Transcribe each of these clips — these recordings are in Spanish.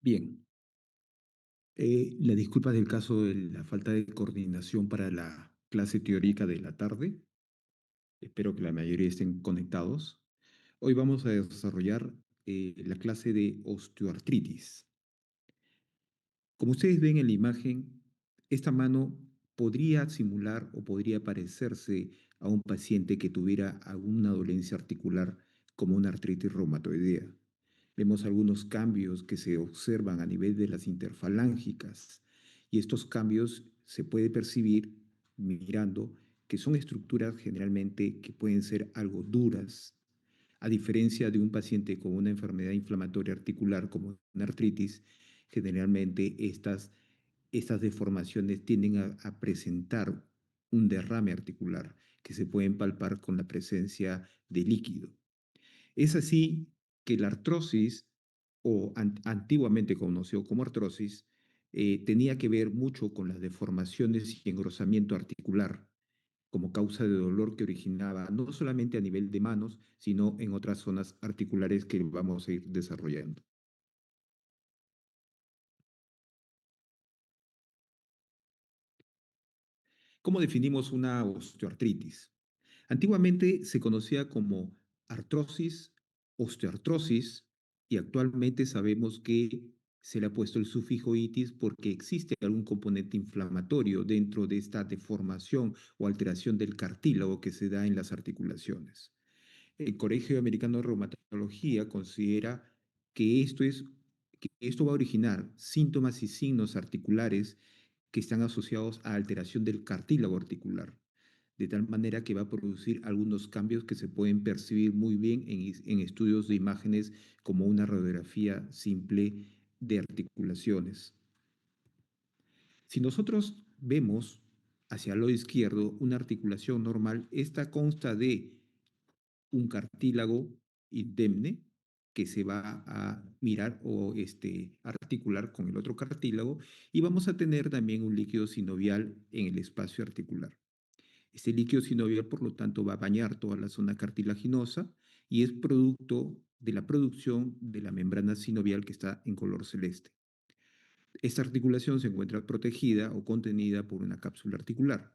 Bien, la disculpa del caso de la falta de coordinación para la clase teórica de la tarde. Espero que la mayoría estén conectados. Hoy vamos a desarrollar la clase de osteoartritis. Como ustedes ven en la imagen, esta mano podría simular o podría parecerse a un paciente que tuviera alguna dolencia articular como una artritis reumatoidea. Vemos algunos cambios que se observan a nivel de las interfalángicas y estos cambios se puede percibir mirando que son estructuras generalmente que pueden ser algo duras, a diferencia de un paciente con una enfermedad inflamatoria articular como una artritis. Generalmente estas deformaciones tienden a presentar un derrame articular que se pueden palpar con la presencia de líquido. Es así que la artrosis, o antiguamente conocido como artrosis, tenía que ver mucho con las deformaciones y engrosamiento articular como causa de dolor que originaba no solamente a nivel de manos, sino en otras zonas articulares que vamos a ir desarrollando. ¿Cómo definimos una osteoartritis? Antiguamente se conocía como artrosis, osteoartrosis, y actualmente sabemos que se le ha puesto el sufijo itis porque existe algún componente inflamatorio dentro de esta deformación o alteración del cartílago que se da en las articulaciones. El Colegio Americano de Reumatología considera que esto va a originar síntomas y signos articulares que están asociados a alteración del cartílago articular, de tal manera que va a producir algunos cambios que se pueden percibir muy bien en estudios de imágenes como una radiografía simple de articulaciones. Si nosotros vemos hacia el lado izquierdo una articulación normal, esta consta de un cartílago indemne que se va a mirar o articular con el otro cartílago, y vamos a tener también un líquido sinovial en el espacio articular. Este líquido sinovial, por lo tanto, va a bañar toda la zona cartilaginosa y es producto de la producción de la membrana sinovial que está en color celeste. Esta articulación se encuentra protegida o contenida por una cápsula articular.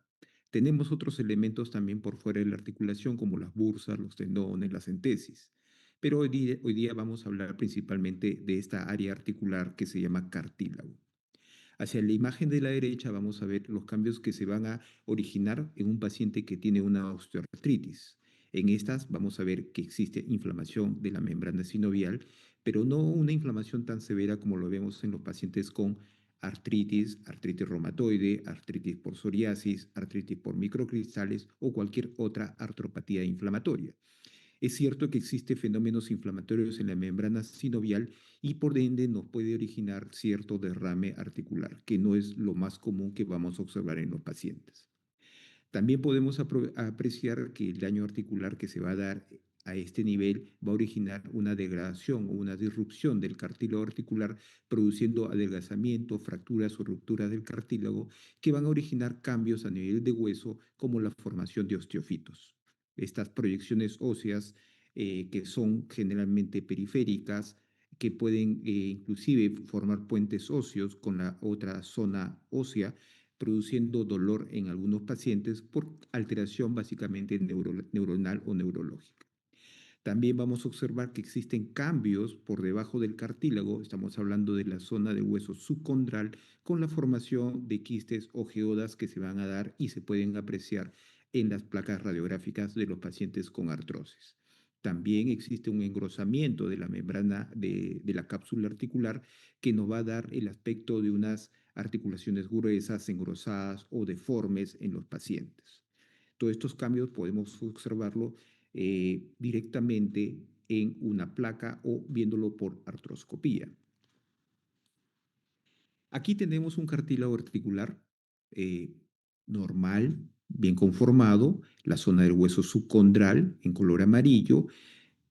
Tenemos otros elementos también por fuera de la articulación, como las bursas, los tendones, las entesis. Pero hoy día vamos a hablar principalmente de esta área articular que se llama cartílago. Hacia la imagen de la derecha vamos a ver los cambios que se van a originar en un paciente que tiene una osteoartritis. En estas vamos a ver que existe inflamación de la membrana sinovial, pero no una inflamación tan severa como lo vemos en los pacientes con artritis, artritis reumatoide, artritis por psoriasis, artritis por microcristales o cualquier otra artropatía inflamatoria. Es cierto que existen fenómenos inflamatorios en la membrana sinovial y por ende nos puede originar cierto derrame articular, que no es lo más común que vamos a observar en los pacientes. También podemos apreciar que el daño articular que se va a dar a este nivel va a originar una degradación o una disrupción del cartílago articular, produciendo adelgazamiento, fracturas o rupturas del cartílago que van a originar cambios a nivel de hueso como la formación de osteofitos. Estas proyecciones óseas que son generalmente periféricas, que pueden inclusive formar puentes óseos con la otra zona ósea, produciendo dolor en algunos pacientes por alteración básicamente neuronal o neurológica. También vamos a observar que existen cambios por debajo del cartílago, estamos hablando de la zona del hueso subcondral, con la formación de quistes o geodas que se van a dar y se pueden apreciar en las placas radiográficas de los pacientes con artrosis. También existe un engrosamiento de la membrana de la cápsula articular que nos va a dar el aspecto de unas articulaciones gruesas, engrosadas o deformes en los pacientes. Todos estos cambios podemos observarlo directamente en una placa o viéndolo por artroscopía. Aquí tenemos un cartílago articular eh, normal, bien conformado, la zona del hueso subcondral en color amarillo,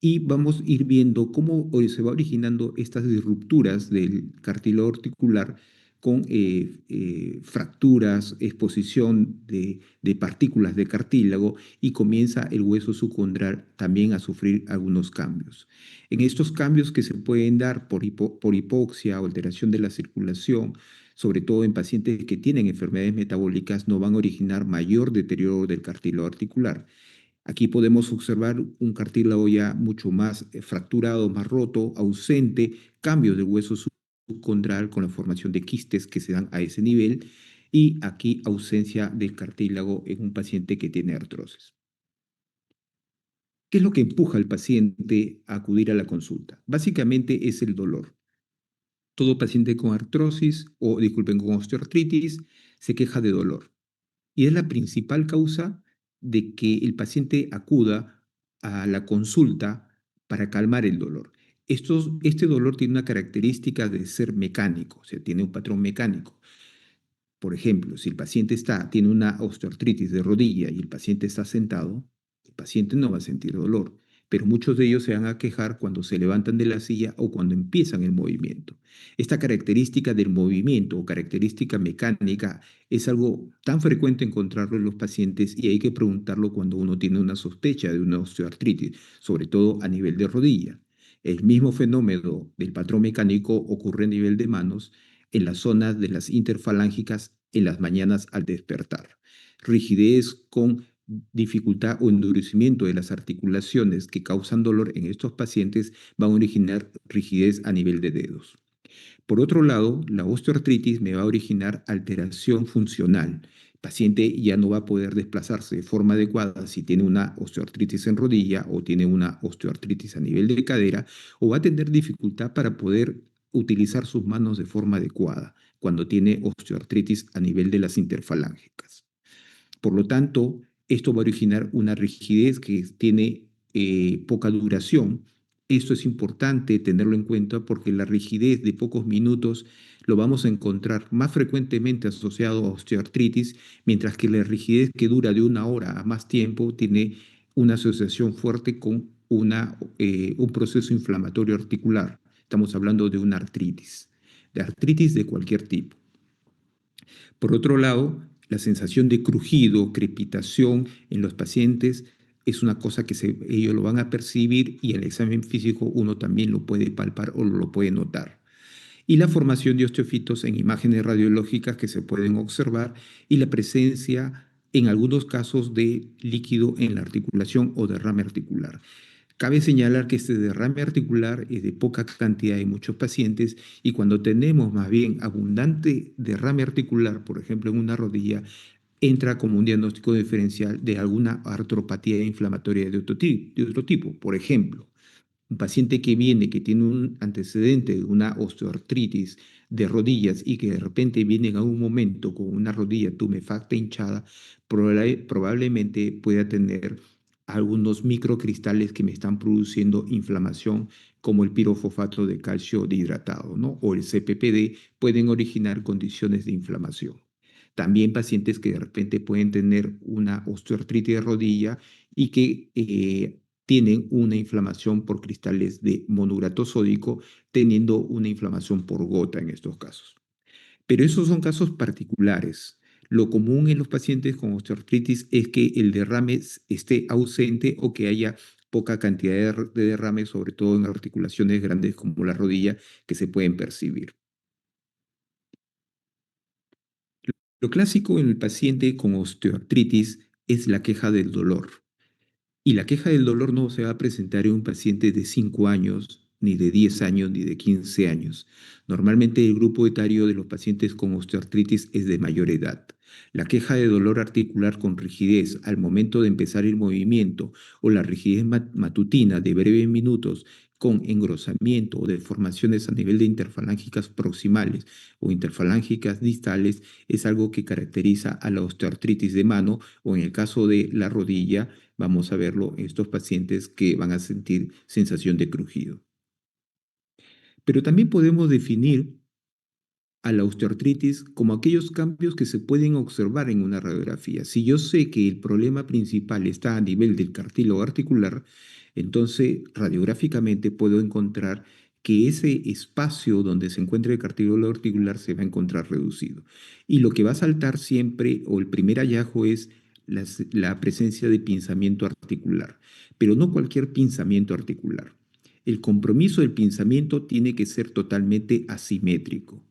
y vamos a ir viendo cómo se va originando estas disrupturas del cartílago articular con fracturas, exposición de partículas de cartílago y comienza el hueso subcondral también a sufrir algunos cambios. En estos cambios que se pueden dar por hipoxia o alteración de la circulación, sobre todo en pacientes que tienen enfermedades metabólicas, no van a originar mayor deterioro del cartílago articular. Aquí podemos observar un cartílago ya mucho más fracturado, más roto, ausente, cambios del hueso subcondral con la formación de quistes que se dan a ese nivel y aquí ausencia del cartílago en un paciente que tiene artrosis. ¿Qué es lo que empuja al paciente a acudir a la consulta? Básicamente es el dolor. Todo paciente con artrosis o, disculpen, con osteoartritis se queja de dolor. Y es la principal causa de que el paciente acuda a la consulta para calmar el dolor. Este dolor tiene una característica de ser mecánico, o sea, tiene un patrón mecánico. Por ejemplo, si el paciente tiene una osteoartritis de rodilla y el paciente está sentado, el paciente no va a sentir dolor, pero muchos de ellos se van a quejar cuando se levantan de la silla o cuando empiezan el movimiento. Esta característica del movimiento o característica mecánica es algo tan frecuente encontrarlo en los pacientes y hay que preguntarlo cuando uno tiene una sospecha de una osteoartritis, sobre todo a nivel de rodilla. El mismo fenómeno del patrón mecánico ocurre a nivel de manos en las zonas de las interfalángicas en las mañanas al despertar. Rigidez con dificultad o endurecimiento de las articulaciones que causan dolor en estos pacientes van a originar rigidez a nivel de dedos. Por otro lado, la osteoartritis me va a originar alteración funcional. El paciente ya no va a poder desplazarse de forma adecuada si tiene una osteoartritis en rodilla o tiene una osteoartritis a nivel de cadera o va a tener dificultad para poder utilizar sus manos de forma adecuada cuando tiene osteoartritis a nivel de las interfalángicas. Por lo tanto, esto va a originar una rigidez que tiene poca duración. Esto es importante tenerlo en cuenta porque la rigidez de pocos minutos lo vamos a encontrar más frecuentemente asociado a osteoartritis, mientras que la rigidez que dura de 1 hora a más tiempo tiene una asociación fuerte con un proceso inflamatorio articular. Estamos hablando de una artritis, de artritis de cualquier tipo. Por otro lado, la sensación de crujido, crepitación en los pacientes es una cosa que ellos lo van a percibir y en el examen físico uno también lo puede palpar o lo puede notar. Y la formación de osteofitos en imágenes radiológicas que se pueden observar y la presencia en algunos casos de líquido en la articulación o derrame articular. Cabe señalar que este derrame articular es de poca cantidad en muchos pacientes y cuando tenemos más bien abundante derrame articular, por ejemplo en una rodilla, entra como un diagnóstico diferencial de alguna artropatía inflamatoria de otro tipo. Por ejemplo, un paciente que viene, que tiene un antecedente de una osteoartritis de rodillas y que de repente viene en algún momento con una rodilla tumefacta hinchada, probablemente pueda tener algunos microcristales que me están produciendo inflamación, como el pirofosfato de calcio dihidratado, ¿no? O el CPPD, pueden originar condiciones de inflamación. También pacientes que de repente pueden tener una osteoartritis de rodilla y que tienen una inflamación por cristales de monourato sódico, teniendo una inflamación por gota en estos casos. Pero esos son casos particulares. Lo común en los pacientes con osteoartritis es que el derrame esté ausente o que haya poca cantidad de derrame, sobre todo en articulaciones grandes como la rodilla, que se pueden percibir. Lo clásico en el paciente con osteoartritis es la queja del dolor. Y la queja del dolor no se va a presentar en un paciente de 5 años, ni de 10 años, ni de 15 años. Normalmente el grupo etario de los pacientes con osteoartritis es de mayor edad. La queja de dolor articular con rigidez al momento de empezar el movimiento o la rigidez matutina de breves minutos con engrosamiento o deformaciones a nivel de interfalángicas proximales o interfalángicas distales es algo que caracteriza a la osteoartritis de mano o en el caso de la rodilla vamos a verlo en estos pacientes que van a sentir sensación de crujido. Pero también podemos definir a la osteoartritis como aquellos cambios que se pueden observar en una radiografía. Si yo sé que el problema principal está a nivel del cartílago articular, entonces radiográficamente puedo encontrar que ese espacio donde se encuentra el cartílago articular se va a encontrar reducido. Y lo que va a saltar siempre, o el primer hallazgo, es la presencia de pinzamiento articular, pero no cualquier pinzamiento articular. El compromiso del pinzamiento tiene que ser totalmente asimétrico.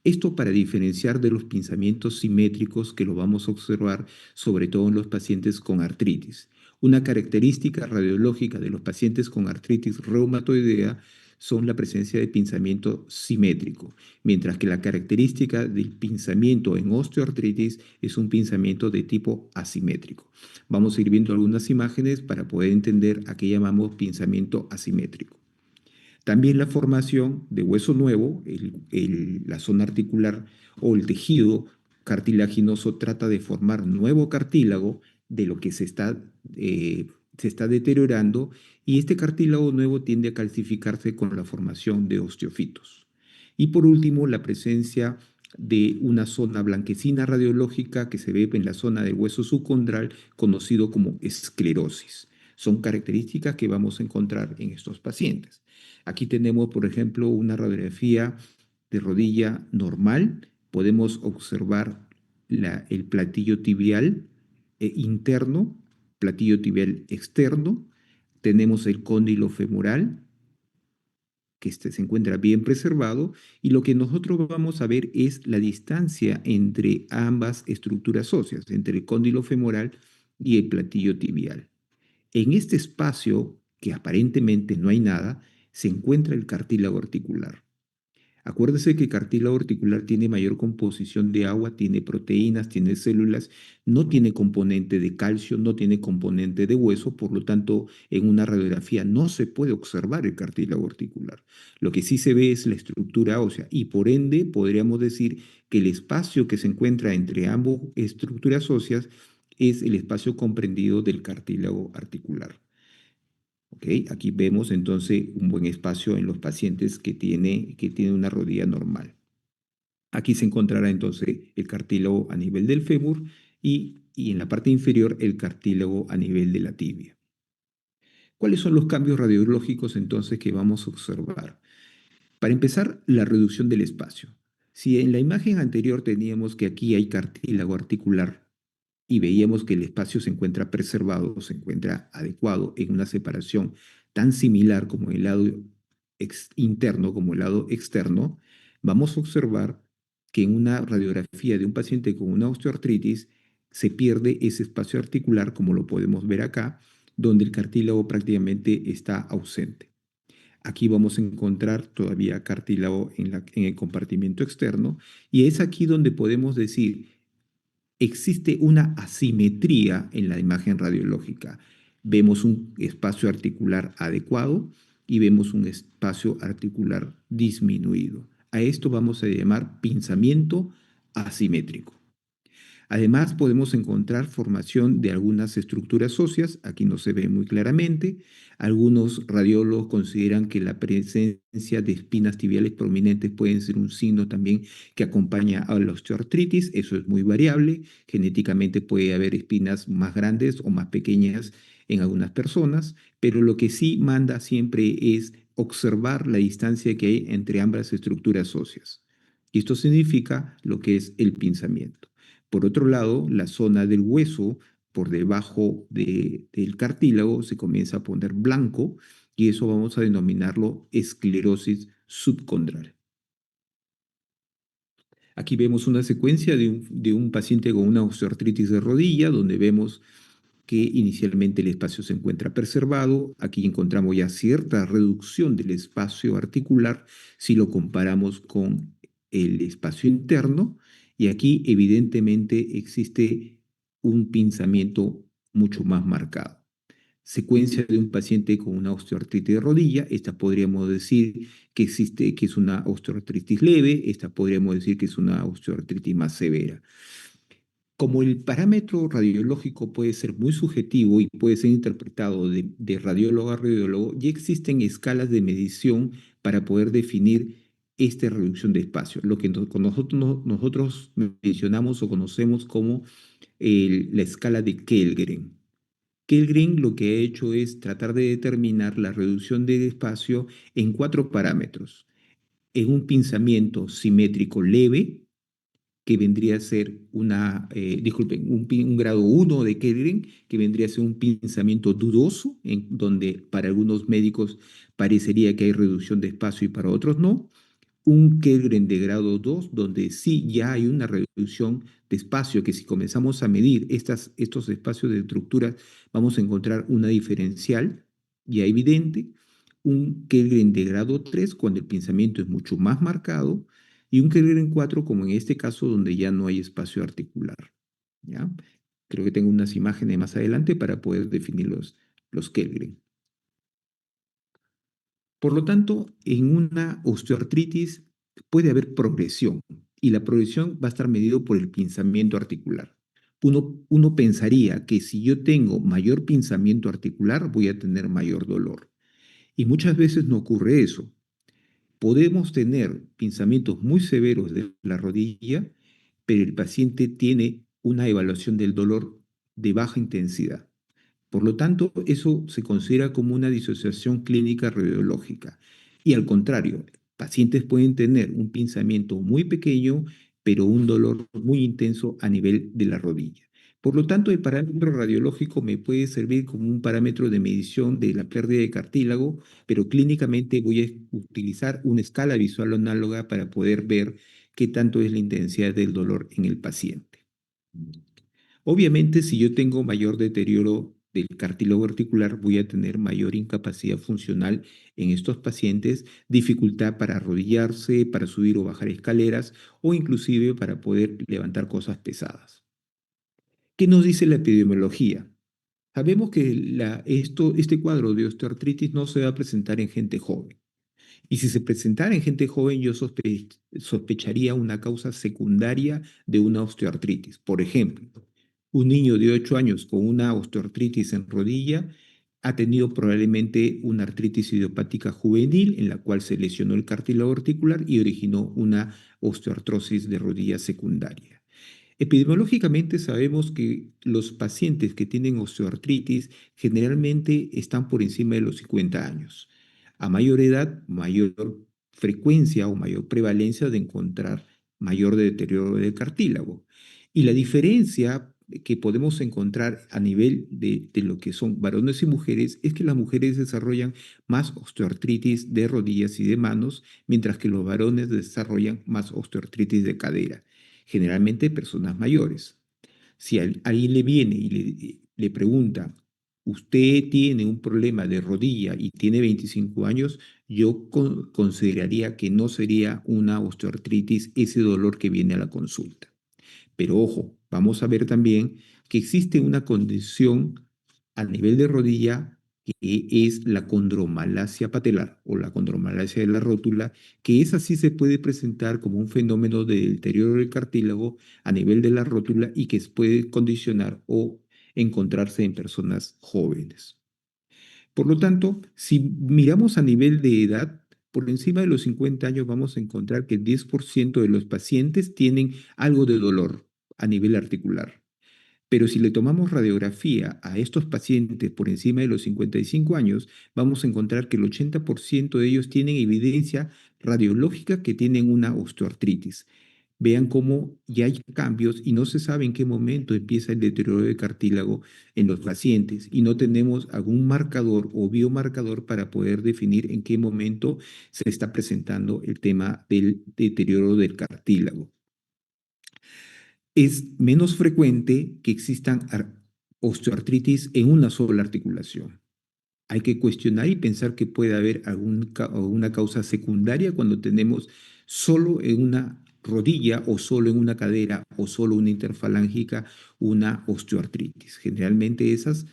Esto para diferenciar de los pinzamientos simétricos que lo vamos a observar sobre todo en los pacientes con artritis. Una característica radiológica de los pacientes con artritis reumatoidea son la presencia de pinzamiento simétrico, mientras que la característica del pinzamiento en osteoartritis es un pinzamiento de tipo asimétrico. Vamos a ir viendo algunas imágenes para poder entender a qué llamamos pinzamiento asimétrico. También la formación de hueso nuevo, la zona articular o el tejido cartilaginoso trata de formar nuevo cartílago de lo que se está deteriorando, y este cartílago nuevo tiende a calcificarse con la formación de osteofitos. Y por último, la presencia de una zona blanquecina radiológica que se ve en la zona del hueso subcondral, conocido como esclerosis. Son características que vamos a encontrar en estos pacientes. Aquí tenemos, por ejemplo, una radiografía de rodilla normal. Podemos observar el platillo tibial interno, platillo tibial externo. Tenemos el cóndilo femoral, que se encuentra bien preservado, y lo que nosotros vamos a ver es la distancia entre ambas estructuras óseas, entre el cóndilo femoral y el platillo tibial. En este espacio, que aparentemente no hay nada, se encuentra el cartílago articular. Acuérdese que el cartílago articular tiene mayor composición de agua, tiene proteínas, tiene células, no tiene componente de calcio, no tiene componente de hueso, por lo tanto, en una radiografía no se puede observar el cartílago articular. Lo que sí se ve es la estructura ósea y por ende podríamos decir que el espacio que se encuentra entre ambas estructuras óseas es el espacio comprendido del cartílago articular. ¿Ok? Aquí vemos entonces un buen espacio en los pacientes que tiene una rodilla normal. Aquí se encontrará entonces el cartílago a nivel del fémur y en la parte inferior el cartílago a nivel de la tibia. ¿Cuáles son los cambios radiológicos entonces que vamos a observar? Para empezar, la reducción del espacio. Si en la imagen anterior teníamos que aquí hay cartílago articular y veíamos que el espacio se encuentra preservado, se encuentra adecuado en una separación tan similar como el lado interno como el lado externo, vamos a observar que en una radiografía de un paciente con una osteoartritis se pierde ese espacio articular, como lo podemos ver acá, donde el cartílago prácticamente está ausente. Aquí vamos a encontrar todavía cartílago en el compartimento externo, y es aquí donde podemos decir existe una asimetría en la imagen radiológica. Vemos un espacio articular adecuado y vemos un espacio articular disminuido. A esto vamos a llamar pinzamiento asimétrico. Además, podemos encontrar formación de algunas estructuras óseas, aquí no se ve muy claramente. Algunos radiólogos consideran que la presencia de espinas tibiales prominentes puede ser un signo también que acompaña a la osteoartritis. Eso es muy variable. Genéticamente puede haber espinas más grandes o más pequeñas en algunas personas, pero lo que sí manda siempre es observar la distancia que hay entre ambas estructuras óseas. Y esto significa lo que es el pinzamiento. Por otro lado, la zona del hueso por debajo del cartílago se comienza a poner blanco y eso vamos a denominarlo esclerosis subcondral. Aquí vemos una secuencia de un paciente con una osteoartritis de rodilla, donde vemos que inicialmente el espacio se encuentra preservado. Aquí encontramos ya cierta reducción del espacio articular si lo comparamos con el espacio interno, y aquí evidentemente existe un pinzamiento mucho más marcado. Secuencia de un paciente con una osteoartritis de rodilla. Esta podríamos decir que existe, que es una osteoartritis leve. Esta podríamos decir que es una osteoartritis más severa. Como el parámetro radiológico puede ser muy subjetivo y puede ser interpretado de radiólogo a radiólogo, ya existen escalas de medición para poder definir esta reducción de espacio, lo que nosotros mencionamos o conocemos como la escala de Kellgren. Kellgren lo que ha hecho es tratar de determinar la reducción del espacio en cuatro parámetros. En un pinzamiento simétrico leve, que vendría a ser disculpen, un grado 1 de Kellgren, que vendría a ser un pinzamiento dudoso, en donde para algunos médicos parecería que hay reducción de espacio y para otros no. Un Kellgren de grado 2, donde sí ya hay una reducción de espacio, que si comenzamos a medir estos espacios de estructura, vamos a encontrar una diferencial ya evidente. Un Kellgren de grado 3, cuando el pensamiento es mucho más marcado, y un Kellgren 4, como en este caso, donde ya no hay espacio articular. ¿Ya? Creo que tengo unas imágenes más adelante para poder definir los Kellgren. Por lo tanto, en una osteoartritis puede haber progresión y la progresión va a estar medido por el pinzamiento articular. Uno pensaría que si yo tengo mayor pinzamiento articular voy a tener mayor dolor. Y muchas veces no ocurre eso. Podemos tener pinzamientos muy severos de la rodilla, pero el paciente tiene una evaluación del dolor de baja intensidad. Por lo tanto, eso se considera como una disociación clínica radiológica. Y al contrario, pacientes pueden tener un pinzamiento muy pequeño, pero un dolor muy intenso a nivel de la rodilla. Por lo tanto, el parámetro radiológico me puede servir como un parámetro de medición de la pérdida de cartílago, pero clínicamente voy a utilizar una escala visual análoga para poder ver qué tanto es la intensidad del dolor en el paciente. Obviamente, si yo tengo mayor deterioro del cartílago articular, voy a tener mayor incapacidad funcional en estos pacientes, dificultad para arrodillarse, para subir o bajar escaleras o inclusive para poder levantar cosas pesadas. ¿Qué nos dice la epidemiología? Sabemos que este cuadro de osteoartritis no se va a presentar en gente joven. Y si se presentara en gente joven, yo sospecharía una causa secundaria de una osteoartritis. Por ejemplo, un niño de 8 años con una osteoartritis en rodilla ha tenido probablemente una artritis idiopática juvenil en la cual se lesionó el cartílago articular y originó una osteoartrosis de rodilla secundaria. Epidemiológicamente sabemos que los pacientes que tienen osteoartritis generalmente están por encima de los 50 años. A mayor edad, mayor frecuencia o mayor prevalencia de encontrar mayor deterioro del cartílago. Y la diferencia que podemos encontrar a nivel de lo que son varones y mujeres es que las mujeres desarrollan más osteoartritis de rodillas y de manos, mientras que los varones desarrollan más osteoartritis de cadera, generalmente personas mayores. Si alguien le viene y le pregunta, usted tiene un problema de rodilla y tiene 25 años, yo consideraría que no sería una osteoartritis ese dolor que viene a la consulta. Pero ojo, vamos a ver también que existe una condición a nivel de rodilla que es la condromalacia patelar o la condromalacia de la rótula, que esa sí se puede presentar como un fenómeno de deterioro del cartílago a nivel de la rótula y que puede condicionar o encontrarse en personas jóvenes. Por lo tanto, si miramos a nivel de edad, por encima de los 50 años vamos a encontrar que el 10% de los pacientes tienen algo de dolor a nivel articular. Pero si le tomamos radiografía a estos pacientes por encima de los 55 años, vamos a encontrar que el 80% de ellos tienen evidencia radiológica que tienen una osteoartritis. Vean cómo ya hay cambios y no se sabe en qué momento empieza el deterioro de cartílago en los pacientes y no tenemos algún marcador o biomarcador para poder definir en qué momento se está presentando el tema del deterioro del cartílago. Es menos frecuente que existan osteoartritis en una sola articulación. Hay que cuestionar y pensar que puede haber alguna causa secundaria cuando tenemos solo en una rodilla o solo en una cadera o solo una interfalángica una osteoartritis. Generalmente esas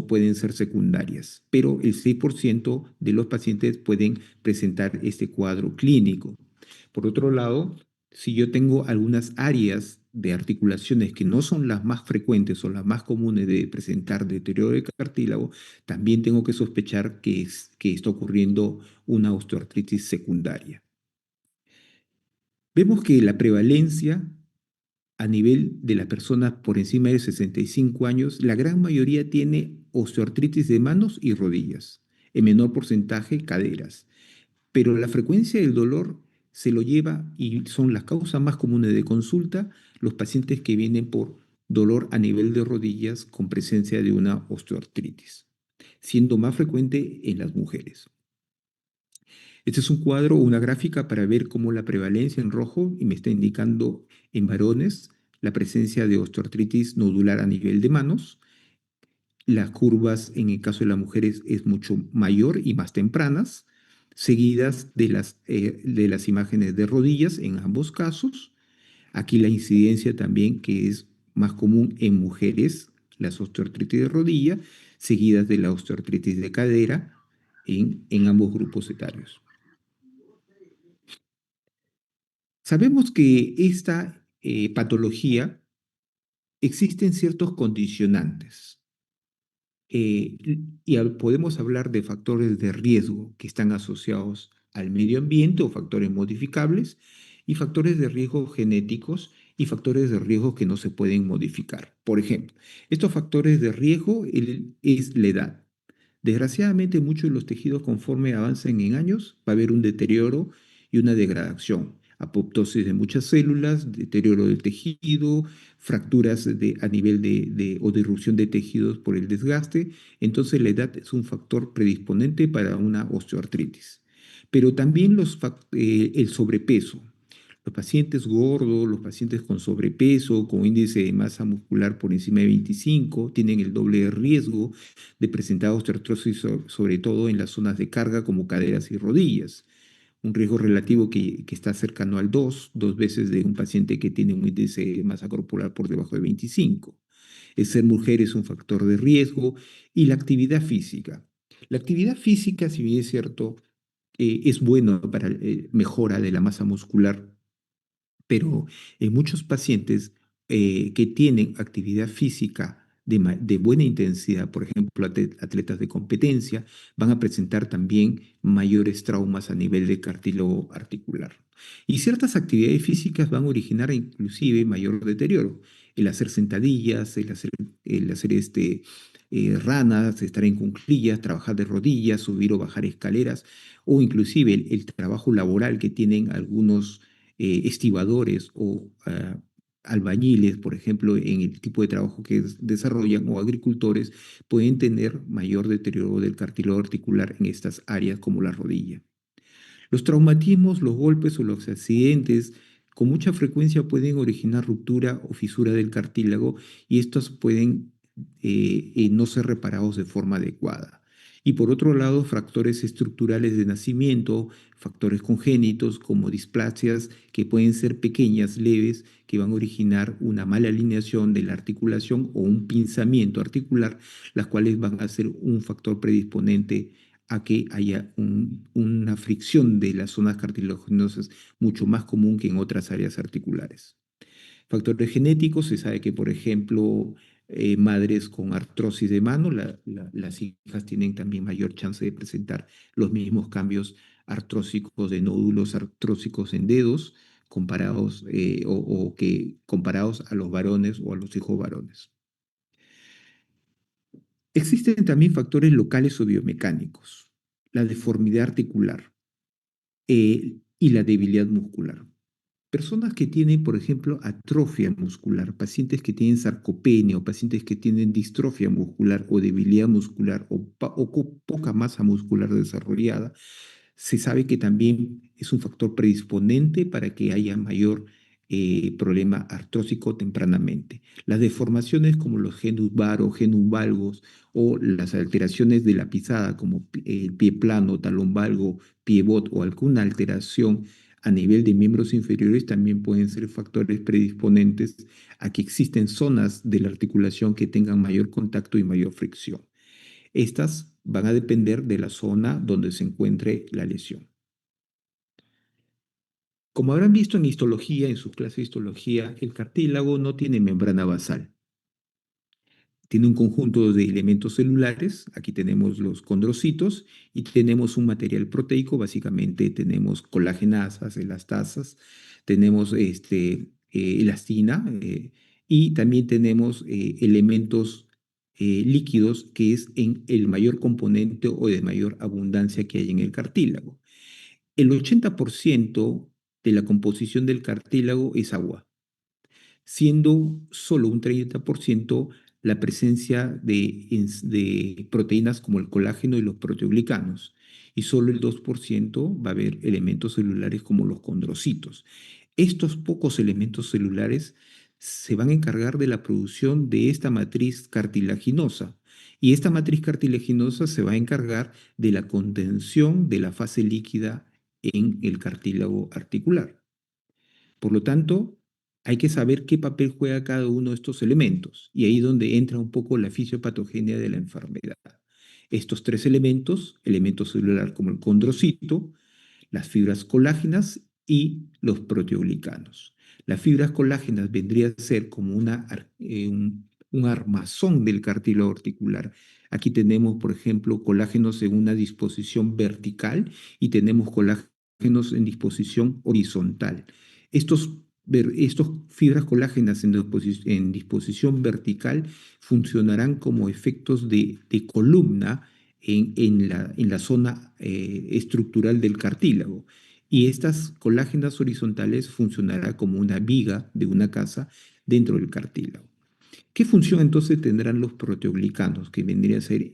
pueden ser secundarias, pero el 6% de los pacientes pueden presentar este cuadro clínico. Por otro lado, si yo tengo algunas áreas de articulaciones que no son las más frecuentes o las más comunes de presentar deterioro de cartílago, también tengo que sospechar que está ocurriendo una osteoartritis secundaria. Vemos que la prevalencia a nivel de las personas por encima de 65 años, la gran mayoría tiene osteoartritis de manos y rodillas, en menor porcentaje caderas. Pero la frecuencia del dolor se lo lleva y son las causas más comunes de consulta los pacientes que vienen por dolor a nivel de rodillas con presencia de una osteoartritis, siendo más frecuente en las mujeres. Este es un cuadro o una gráfica para ver cómo la prevalencia en rojo y me está indicando en varones la presencia de osteoartritis nodular a nivel de manos. Las curvas en el caso de las mujeres es mucho mayor y más tempranas, seguidas de las imágenes de rodillas en ambos casos. Aquí la incidencia también que es más común en mujeres, las osteoartritis de rodilla, seguidas de la osteoartritis de cadera en ambos grupos etarios. Sabemos que esta patología existen ciertos condicionantes podemos hablar de factores de riesgo que están asociados al medio ambiente o factores modificables y factores de riesgo genéticos y factores de riesgo que no se pueden modificar. Por ejemplo, estos factores de riesgo es la edad. Desgraciadamente, muchos de los tejidos conforme avancen en años va a haber un deterioro y una degradación, apoptosis de muchas células, deterioro del tejido, fracturas a nivel o de irrupción de tejidos por el desgaste. Entonces la edad es un factor predisponente para una osteoartritis. Pero también el sobrepeso. Los pacientes gordos, los pacientes con sobrepeso, con índice de masa muscular por encima de 25, tienen el doble de riesgo de presentar osteoartrosis, sobre todo en las zonas de carga como caderas y rodillas. Un riesgo relativo que está cercano al dos veces de un paciente que tiene un índice de masa corporal por debajo de 25. El ser mujer es un factor de riesgo y la actividad física. La actividad física, si bien es cierto, es bueno para mejora de la masa muscular, pero en muchos pacientes que tienen actividad física de buena intensidad, por ejemplo, atletas de competencia, van a presentar también mayores traumas a nivel de cartílago articular. Y ciertas actividades físicas van a originar inclusive mayor deterioro. El hacer sentadillas, el hacer ranas, estar en cuclillas, trabajar de rodillas, subir o bajar escaleras, o inclusive el trabajo laboral que tienen algunos estibadores o albañiles, por ejemplo, en el tipo de trabajo que desarrollan o agricultores, pueden tener mayor deterioro del cartílago articular en estas áreas como la rodilla. Los traumatismos, los golpes o los accidentes con mucha frecuencia pueden originar ruptura o fisura del cartílago y estos pueden no ser reparados de forma adecuada. Y por otro lado, fractores estructurales de nacimiento, factores congénitos como displasias que pueden ser pequeñas, leves, que van a originar una mala alineación de la articulación o un pinzamiento articular, las cuales van a ser un factor predisponente a que haya una fricción de las zonas cartilaginosas mucho más común que en otras áreas articulares. Factores genéticos, se sabe que, por ejemplo, madres con artrosis de mano, las hijas tienen también mayor chance de presentar los mismos cambios artrósicos de nódulos artrósicos en dedos comparados a los varones o a los hijos varones. Existen también factores locales o biomecánicos, la deformidad articular y la debilidad muscular. Personas que tienen, por ejemplo, atrofia muscular, pacientes que tienen sarcopenia o pacientes que tienen distrofia muscular o debilidad muscular o poca masa muscular desarrollada, se sabe que también es un factor predisponente para que haya mayor problema artrósico tempranamente. Las deformaciones como los genus varo, genus valgus o las alteraciones de la pisada como el pie plano, talón valgo, pie bot o alguna alteración a nivel de miembros inferiores también pueden ser factores predisponentes a que existen zonas de la articulación que tengan mayor contacto y mayor fricción. Estas van a depender de la zona donde se encuentre la lesión. Como habrán visto en histología, en su clase de histología, el cartílago no tiene membrana basal. Tiene un conjunto de elementos celulares, aquí tenemos los condrocitos y tenemos un material proteico, básicamente tenemos colagenasas, elastasas, tenemos elastina, y también tenemos elementos líquidos, que es en el mayor componente o de mayor abundancia que hay en el cartílago. El 80% de la composición del cartílago es agua, siendo solo un 30% la presencia de proteínas como el colágeno y los proteoglicanos, y solo el 2% va a haber elementos celulares como los condrocitos. Estos pocos elementos celulares se van a encargar de la producción de esta matriz cartilaginosa, y esta matriz cartilaginosa se va a encargar de la contención de la fase líquida en el cartílago articular. Por lo tanto, hay que saber qué papel juega cada uno de estos elementos, y ahí es donde entra un poco la fisiopatogenia de la enfermedad. Estos tres elementos, elementos celular como el condrocito, las fibras colágenas y los proteoglicanos. Las fibras colágenas vendría a ser como un armazón del cartílago articular. Aquí tenemos, por ejemplo, colágenos en una disposición vertical y tenemos colágenos en disposición horizontal. Estos fibras colágenas en disposición vertical funcionarán como efectos de columna en la zona estructural del cartílago. Y estas colágenas horizontales funcionarán como una viga de una casa dentro del cartílago. ¿Qué función entonces tendrán los proteoglicanos, que vendrían a ser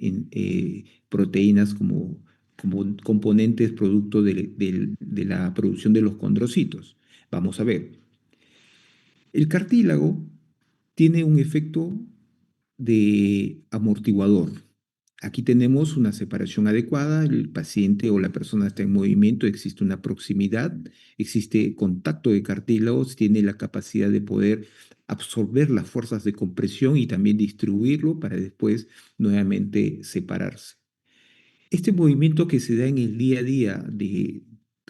proteínas como componentes producto de la producción de los condrocitos? Vamos a ver. El cartílago tiene un efecto de amortiguador. Aquí tenemos una separación adecuada, el paciente o la persona está en movimiento, existe una proximidad, existe contacto de cartílagos, tiene la capacidad de poder absorber las fuerzas de compresión y también distribuirlo para después nuevamente separarse. Este movimiento que se da en el día a día de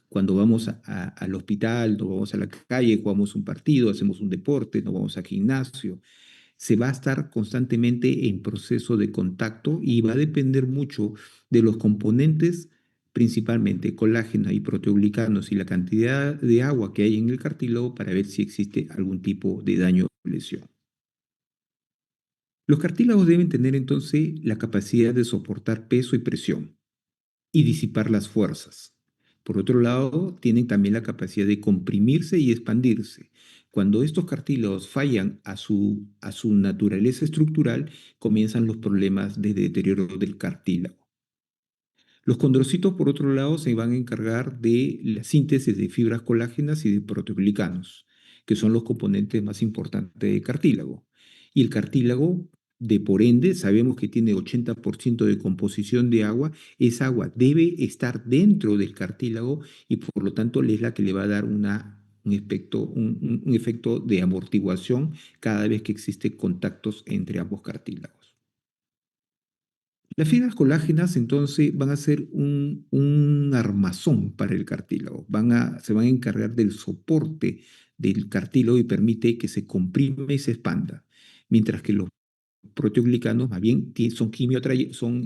cuando vamos al hospital, nos vamos a la calle, jugamos un partido, hacemos un deporte, nos vamos al gimnasio, se va a estar constantemente en proceso de contacto y va a depender mucho de los componentes, principalmente colágeno y proteoglicanos, y la cantidad de agua que hay en el cartílago para ver si existe algún tipo de daño o lesión. Los cartílagos deben tener entonces la capacidad de soportar peso y presión y disipar las fuerzas. Por otro lado, tienen también la capacidad de comprimirse y expandirse. Cuando estos cartílagos fallan a su naturaleza estructural, comienzan los problemas de deterioro del cartílago. Los condrocitos, por otro lado, se van a encargar de la síntesis de fibras colágenas y de proteoglicanos, que son los componentes más importantes del cartílago. Y el cartílago, de por ende, sabemos que tiene 80% de composición de agua. Esa agua debe estar dentro del cartílago y por lo tanto es la que le va a dar un efecto de amortiguación cada vez que existen contactos entre ambos cartílagos. Las fibras colágenas entonces van a ser un armazón para el cartílago, se van a encargar del soporte del cartílago y permite que se comprime y se expanda, mientras que los proteoglicanos más bien son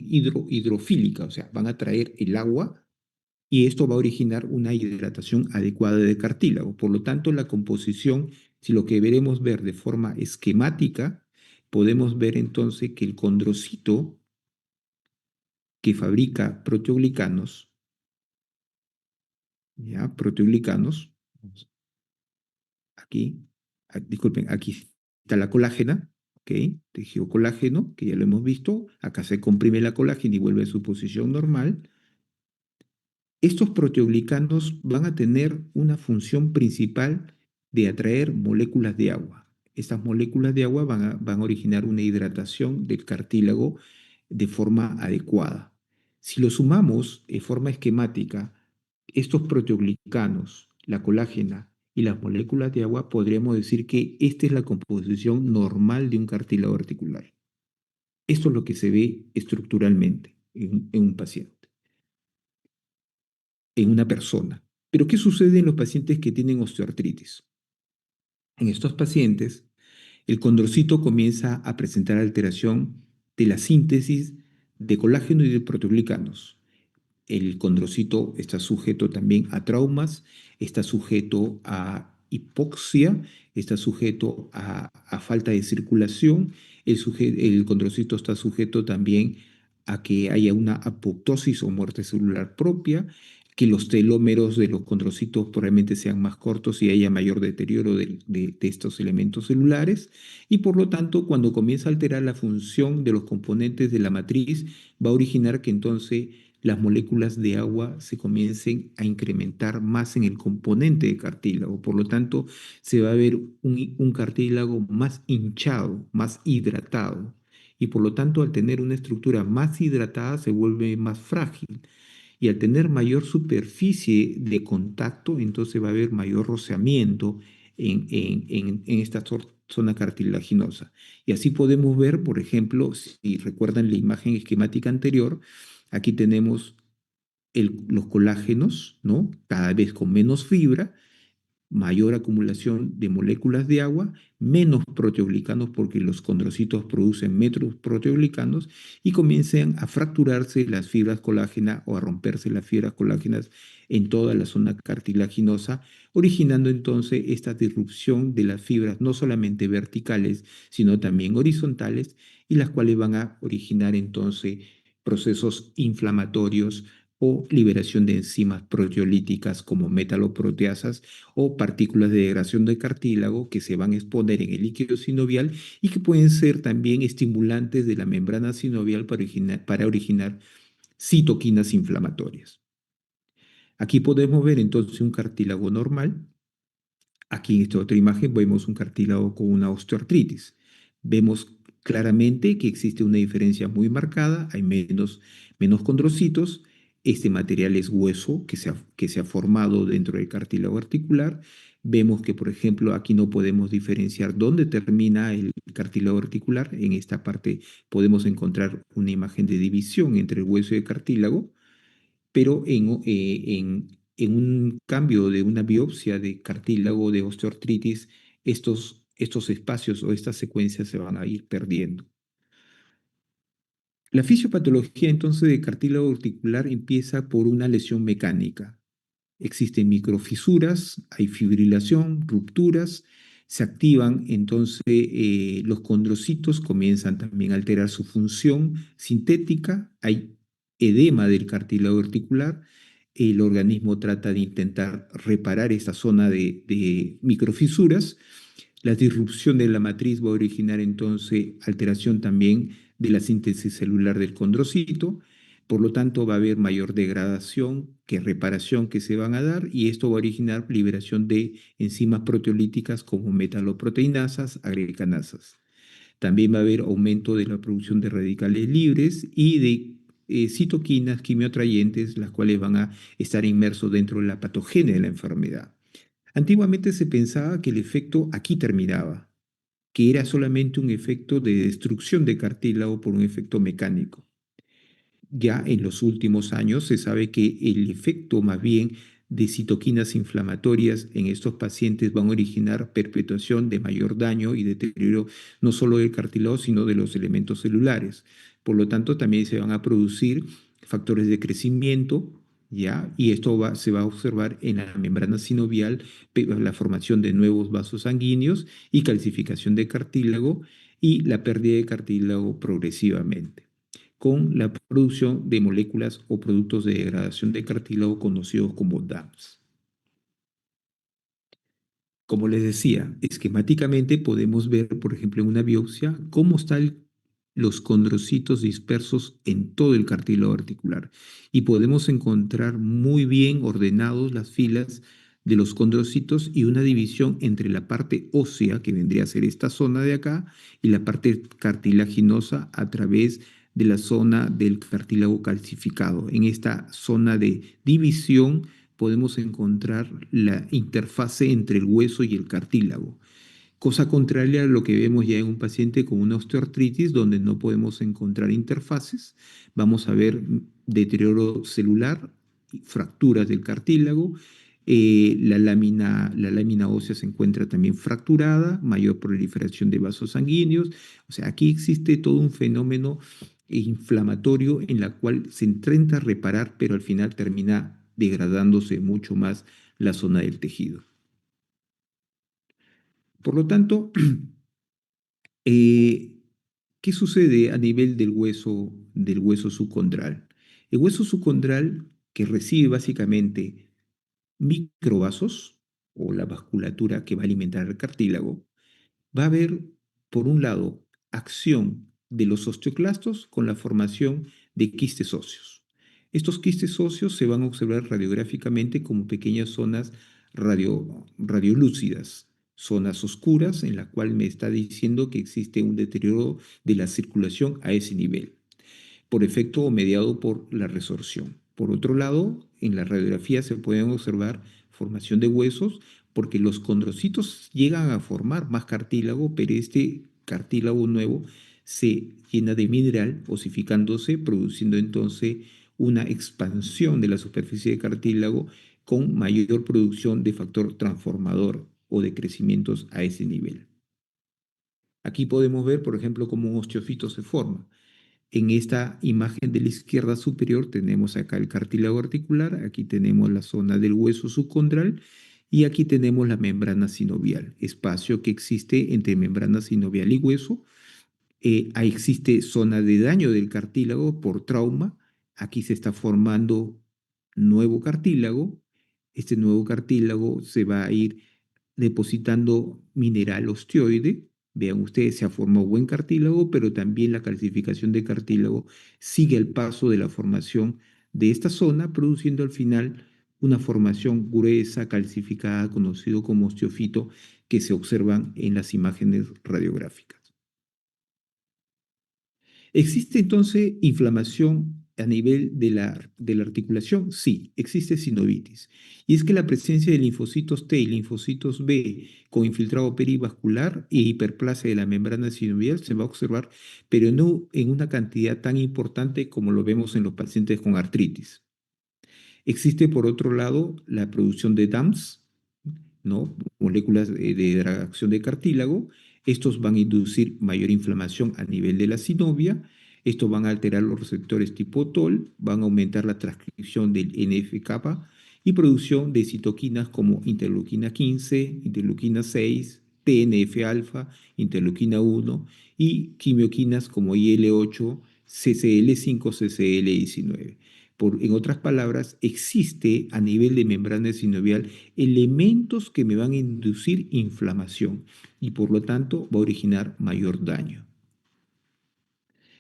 hidrofílicas, o sea, van a traer el agua y esto va a originar una hidratación adecuada del cartílago. Por lo tanto, la composición, si lo que veremos ver de forma esquemática, podemos ver entonces que el condrocito que fabrica proteoglicanos, ¿ya? Proteoglicanos, aquí, disculpen, aquí está la colágena, ¿ok? Tejido colágeno, que ya lo hemos visto, acá se comprime la colágena y vuelve a su posición normal. Estos proteoglicanos van a tener una función principal de atraer moléculas de agua. Estas moléculas de agua van a originar una hidratación del cartílago de forma adecuada. Si lo sumamos de forma esquemática, estos proteoglicanos, la colágena y las moléculas de agua, podríamos decir que esta es la composición normal de un cartílago articular. Esto es lo que se ve estructuralmente en un paciente, en una persona. Pero ¿qué sucede en los pacientes que tienen osteoartritis? En estos pacientes, el condrocito comienza a presentar alteración de la síntesis de colágeno y de proteoglicanos. El condrocito está sujeto también a traumas, está sujeto a hipoxia, está sujeto a falta de circulación, el condrocito está sujeto también a que haya una apoptosis o muerte celular propia, que los telómeros de los condrocitos probablemente sean más cortos y haya mayor deterioro de estos elementos celulares. Y por lo tanto, cuando comienza a alterar la función de los componentes de la matriz, va a originar que entonces las moléculas de agua se comiencen a incrementar más en el componente de cartílago. Por lo tanto, se va a ver un cartílago más hinchado, más hidratado. Y por lo tanto, al tener una estructura más hidratada, se vuelve más frágil. Y al tener mayor superficie de contacto, entonces va a haber mayor roceamiento en esta zona cartilaginosa. Y así podemos ver, por ejemplo, si recuerdan la imagen esquemática anterior, aquí tenemos los colágenos, ¿no? Cada vez con menos fibra, mayor acumulación de moléculas de agua, menos proteoglicanos porque los condrocitos producen metros proteoglicanos y comienzan a fracturarse las fibras colágenas o a romperse las fibras colágenas en toda la zona cartilaginosa, originando entonces esta disrupción de las fibras no solamente verticales, sino también horizontales, y las cuales van a originar entonces procesos inflamatorios o liberación de enzimas proteolíticas como metaloproteasas o partículas de degradación de cartílago que se van a exponer en el líquido sinovial y que pueden ser también estimulantes de la membrana sinovial para originar citoquinas inflamatorias. Aquí podemos ver entonces un cartílago normal. Aquí en esta otra imagen vemos un cartílago con una osteoartritis. Vemos claramente que existe una diferencia muy marcada, hay menos condrocitos. Este material es hueso que se ha formado dentro del cartílago articular. Vemos que, por ejemplo, aquí no podemos diferenciar dónde termina el cartílago articular. En esta parte podemos encontrar una imagen de división entre el hueso y el cartílago, pero en un cambio de una biopsia de cartílago de osteoartritis, estos espacios o estas secuencias se van a ir perdiendo. La fisiopatología entonces de cartílago articular empieza por una lesión mecánica. Existen microfisuras, hay fibrilación, rupturas, se activan entonces los condrocitos, comienzan también a alterar su función sintética, hay edema del cartílago articular, el organismo trata de intentar reparar esta zona de microfisuras, la disrupción de la matriz va a originar entonces alteración también de la síntesis celular del condrocito, por lo tanto va a haber mayor degradación que reparación que se van a dar y esto va a originar liberación de enzimas proteolíticas como metaloproteinasas, agreganasas. También va a haber aumento de la producción de radicales libres y de citoquinas quimioatrayentes, las cuales van a estar inmersos dentro de la patogenia de la enfermedad. Antiguamente se pensaba que el efecto aquí terminaba, que era solamente un efecto de destrucción de cartílago por un efecto mecánico. Ya en los últimos años se sabe que el efecto más bien de citoquinas inflamatorias en estos pacientes van a originar perpetuación de mayor daño y deterioro no solo del cartílago, sino de los elementos celulares. Por lo tanto, también se van a producir factores de crecimiento, ¿ya? Y esto se va a observar en la membrana sinovial, la formación de nuevos vasos sanguíneos y calcificación de cartílago y la pérdida de cartílago progresivamente con la producción de moléculas o productos de degradación de cartílago conocidos como DAMs. Como les decía, esquemáticamente podemos ver, por ejemplo, en una biopsia, cómo están los condrocitos dispersos en todo el cartílago articular. Y podemos encontrar muy bien ordenados las filas de los condrocitos y una división entre la parte ósea, que vendría a ser esta zona de acá, y la parte cartilaginosa a través de la zona del cartílago calcificado. En esta zona de división podemos encontrar la interfase entre el hueso y el cartílago, cosa contraria a lo que vemos ya en un paciente con una osteoartritis, donde no podemos encontrar interfaces. Vamos a ver deterioro celular, fracturas del cartílago, la lámina ósea se encuentra también fracturada, mayor proliferación de vasos sanguíneos. O sea, aquí existe todo un fenómeno inflamatorio en la cual se intenta reparar, pero al final termina degradándose mucho más la zona del tejido. Por lo tanto, eh, ¿qué sucede a nivel del hueso subcondral? El hueso subcondral, que recibe básicamente microvasos o la vasculatura que va a alimentar el cartílago, va a haber, por un lado, acción de los osteoclastos con la formación de quistes óseos. Estos quistes óseos se van a observar radiográficamente como pequeñas zonas radiolúcidas, zonas oscuras en las cuales me está diciendo que existe un deterioro de la circulación a ese nivel por efecto o mediado por la resorción. Por otro lado, en la radiografía se pueden observar formación de huesos porque los condrocitos llegan a formar más cartílago, pero este cartílago nuevo se llena de mineral, osificándose, produciendo entonces una expansión de la superficie de cartílago con mayor producción de factor transformador o de crecimientos a ese nivel. Aquí podemos ver, por ejemplo, cómo un osteofito se forma. En esta imagen de la izquierda superior tenemos acá el cartílago articular, aquí tenemos la zona del hueso subcondral y aquí tenemos la membrana sinovial, espacio que existe entre membrana sinovial y hueso. Ahí existe zona de daño del cartílago por trauma. Aquí se está formando nuevo cartílago. Este nuevo cartílago se va a ir depositando mineral osteoide. Vean ustedes, se ha formado buen cartílago, pero también la calcificación de cartílago sigue el paso de la formación de esta zona, produciendo al final una formación gruesa, calcificada, conocido como osteofito, que se observan en las imágenes radiográficas. ¿Existe entonces inflamación a nivel de la articulación? Sí, existe sinovitis. Y es que la presencia de linfocitos T y linfocitos B con infiltrado perivascular e hiperplasia de la membrana sinovial se va a observar, pero no en una cantidad tan importante como lo vemos en los pacientes con artritis. Existe, por otro lado, la producción de DAMPs, ¿no? Moléculas de acción de cartílago. Estos van a inducir mayor inflamación a nivel de la sinovia. Estos van a alterar los receptores tipo TOL, van a aumentar la transcripción del NF-kappa y producción de citoquinas como interleuquina 15, interleuquina 6, TNF-alfa, interleuquina 1 y quimioquinas como IL-8, CCL5, CCL19. En otras palabras, existe a nivel de membrana sinovial elementos que me van a inducir inflamación y por lo tanto va a originar mayor daño.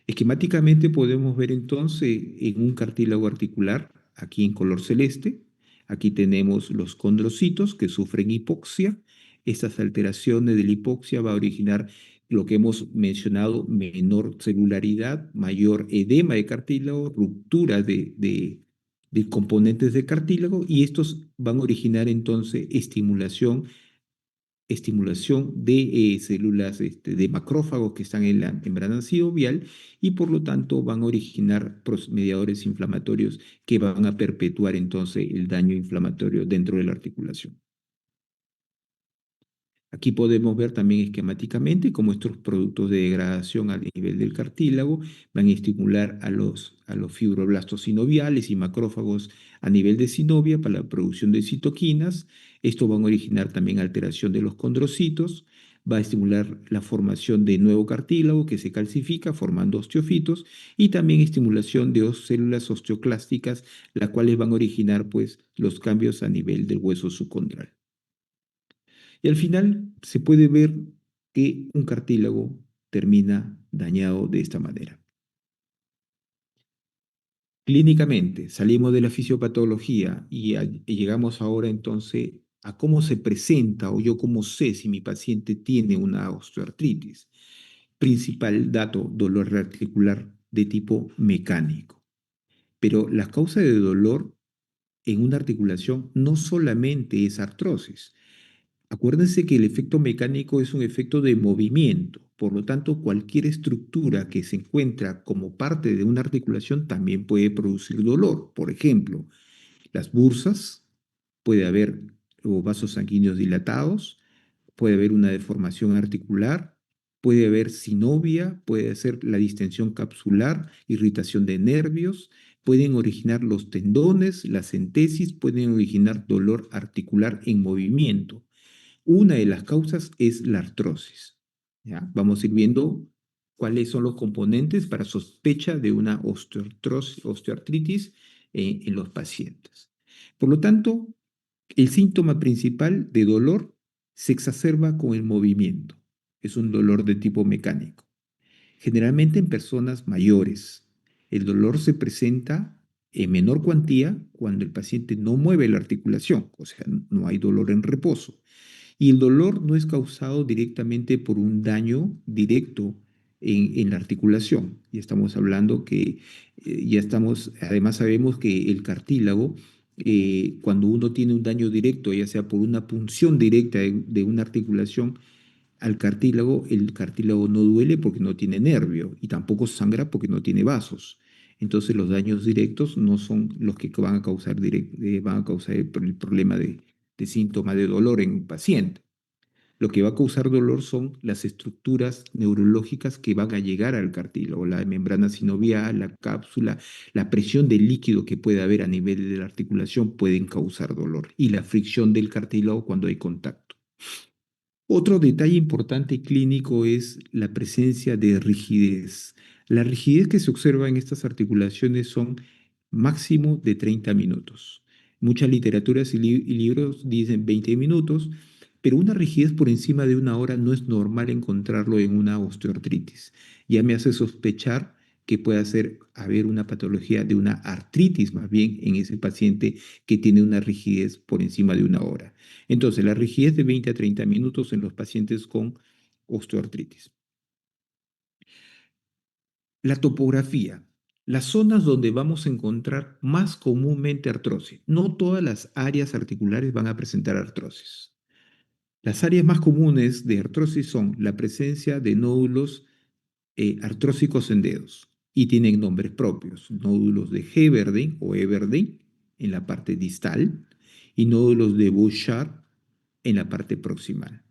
Esquemáticamente podemos ver entonces en un cartílago articular, aquí en color celeste, aquí tenemos los condrocitos que sufren hipoxia. Estas alteraciones de la hipoxia va a originar lo que hemos mencionado, menor celularidad, mayor edema de cartílago, ruptura de componentes de cartílago y estos van a originar entonces estimulación de células de macrófagos que están en la membrana sinovial y por lo tanto van a originar mediadores inflamatorios que van a perpetuar entonces el daño inflamatorio dentro de la articulación. Aquí podemos ver también esquemáticamente cómo estos productos de degradación a nivel del cartílago van a estimular a los fibroblastos sinoviales y macrófagos a nivel de sinovia para la producción de citoquinas. Esto va a originar también alteración de los condrocitos, va a estimular la formación de nuevo cartílago que se calcifica formando osteofitos y también estimulación de células osteoclásticas, las cuales van a originar pues los cambios a nivel del hueso subcondral. Y al final se puede ver que un cartílago termina dañado de esta manera. Clínicamente, salimos de la fisiopatología y llegamos ahora entonces a cómo se presenta o yo cómo sé si mi paciente tiene una osteoartritis. Principal dato, dolor articular de tipo mecánico. Pero la causa de dolor en una articulación no solamente es artrosis. Acuérdense que el efecto mecánico es un efecto de movimiento, por lo tanto, cualquier estructura que se encuentra como parte de una articulación también puede producir dolor. Por ejemplo, las bursas, puede haber vasos sanguíneos dilatados, puede haber una deformación articular, puede haber sinovia, puede ser la distensión capsular, irritación de nervios, pueden originar los tendones, las entesis, pueden originar dolor articular en movimiento. Una de las causas es la artrosis. ¿Ya? Vamos a ir viendo cuáles son los componentes para sospecha de una osteoartritis en los pacientes. Por lo tanto, el síntoma principal de dolor se exacerba con el movimiento. Es un dolor de tipo mecánico. Generalmente en personas mayores. El dolor se presenta en menor cuantía cuando el paciente no mueve la articulación, o sea, no hay dolor en reposo. Y el dolor no es causado directamente por un daño directo en la articulación. Y estamos hablando que además sabemos que el cartílago, cuando uno tiene un daño directo, ya sea por una punción directa de una articulación, al cartílago, el cartílago no duele porque no tiene nervio y tampoco sangra porque no tiene vasos. Entonces los daños directos no son los que van a causar, van a causar el problema de síntoma de dolor en un paciente. Lo que va a causar dolor son las estructuras neurológicas que van a llegar al cartílago, la membrana sinovial, la cápsula, la presión del líquido que puede haber a nivel de la articulación pueden causar dolor y la fricción del cartílago cuando hay contacto. Otro detalle importante clínico es la presencia de rigidez. La rigidez que se observa en estas articulaciones son máximo de 30 minutos. Muchas literaturas y libros dicen 20 minutos, pero una rigidez por encima de una hora no es normal encontrarlo en una osteoartritis. Ya me hace sospechar que puede haber una patología de una artritis más bien en ese paciente que tiene una rigidez por encima de una hora. Entonces, la rigidez de 20 a 30 minutos en los pacientes con osteoartritis. La topografía. Las zonas donde vamos a encontrar más comúnmente artrosis. No todas las áreas articulares van a presentar artrosis. Las áreas más comunes de artrosis son la presencia de nódulos artrósicos en dedos y tienen nombres propios. Nódulos de Heberding o Everding en la parte distal y nódulos de Bouchard en la parte proximal.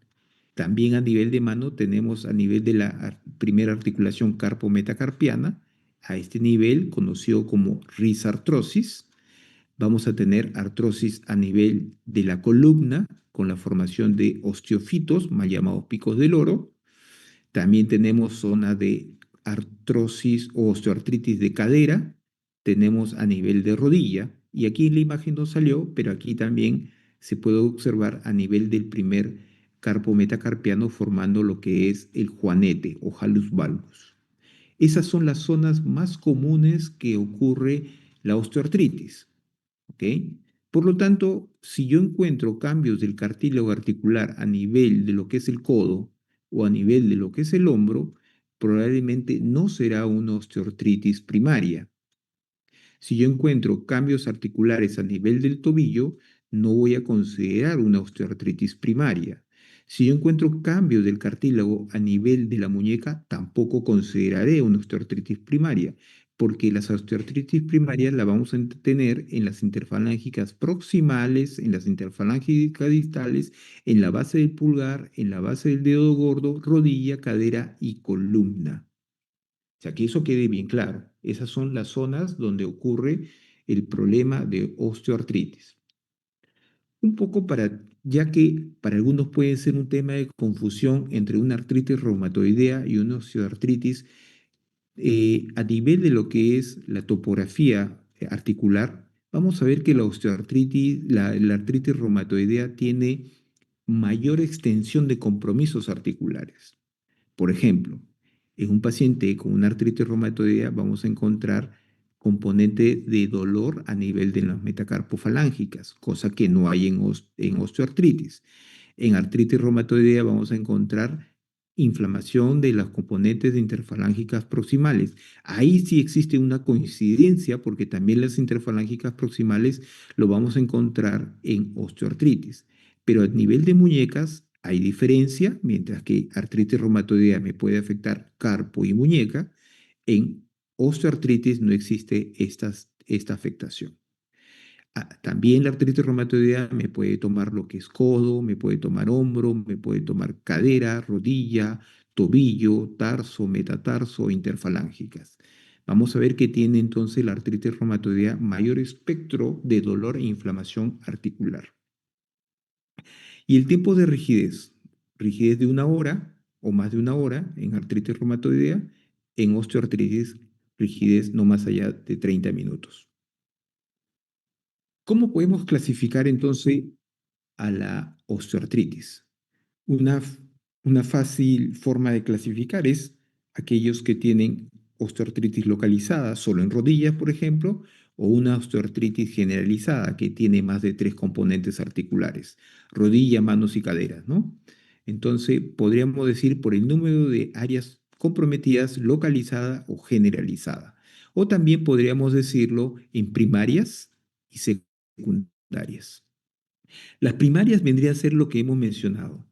También a nivel de mano tenemos a nivel de la primera articulación carpo-metacarpiana, a este nivel conocido como risartrosis. Vamos a tener artrosis a nivel de la columna con la formación de osteofitos, mal llamados picos del oro. También tenemos zona de artrosis o osteoartritis de cadera, tenemos a nivel de rodilla, y aquí en la imagen no salió, pero aquí también se puede observar a nivel del primer carpo metacarpiano formando lo que es el juanete o halus valgus. Esas son las zonas más comunes que ocurre la osteoartritis. ¿Ok? Por lo tanto, si yo encuentro cambios del cartílago articular a nivel de lo que es el codo o a nivel de lo que es el hombro, probablemente no será una osteoartritis primaria. Si yo encuentro cambios articulares a nivel del tobillo, no voy a considerar una osteoartritis primaria. Si yo encuentro cambios del cartílago a nivel de la muñeca, tampoco consideraré una osteoartritis primaria, porque las osteoartritis primarias las vamos a tener en las interfalángicas proximales, en las interfalángicas distales, en la base del pulgar, en la base del dedo gordo, rodilla, cadera y columna. O sea, que eso quede bien claro. Esas son las zonas donde ocurre el problema de osteoartritis. Un poco ya que para algunos puede ser un tema de confusión entre una artritis reumatoidea y una osteoartritis, a nivel de lo que es la topografía articular, vamos a ver que la osteoartritis, la artritis reumatoidea tiene mayor extensión de compromisos articulares. Por ejemplo, en un paciente con una artritis reumatoidea vamos a encontrar componente de dolor a nivel de las metacarpofalángicas, cosa que no hay en osteoartritis. En artritis reumatoidea vamos a encontrar inflamación de las componentes de interfalángicas proximales. Ahí sí existe una coincidencia porque también las interfalángicas proximales lo vamos a encontrar en osteoartritis. Pero a nivel de muñecas hay diferencia, mientras que artritis reumatoidea me puede afectar carpo y muñeca, en osteoartritis no existe esta afectación. También la artritis reumatoidea me puede tomar lo que es codo, me puede tomar hombro, me puede tomar cadera, rodilla, tobillo, tarso, metatarso, interfalángicas. Vamos a ver que tiene entonces la artritis reumatoidea mayor espectro de dolor e inflamación articular. Y el tiempo de rigidez, rigidez de una hora o más de una hora en artritis reumatoidea, en osteoartritis, rigidez no más allá de 30 minutos. ¿Cómo podemos clasificar entonces a la osteoartritis? Una, una fácil forma de clasificar es aquellos que tienen osteoartritis localizada solo en rodillas, por ejemplo, o una osteoartritis generalizada que tiene más de tres componentes articulares, rodilla, manos y caderas, ¿no? Entonces, podríamos decir por el número de áreas comprometidas, localizada o generalizada. O también podríamos decirlo en primarias y secundarias. Las primarias vendrían a ser lo que hemos mencionado,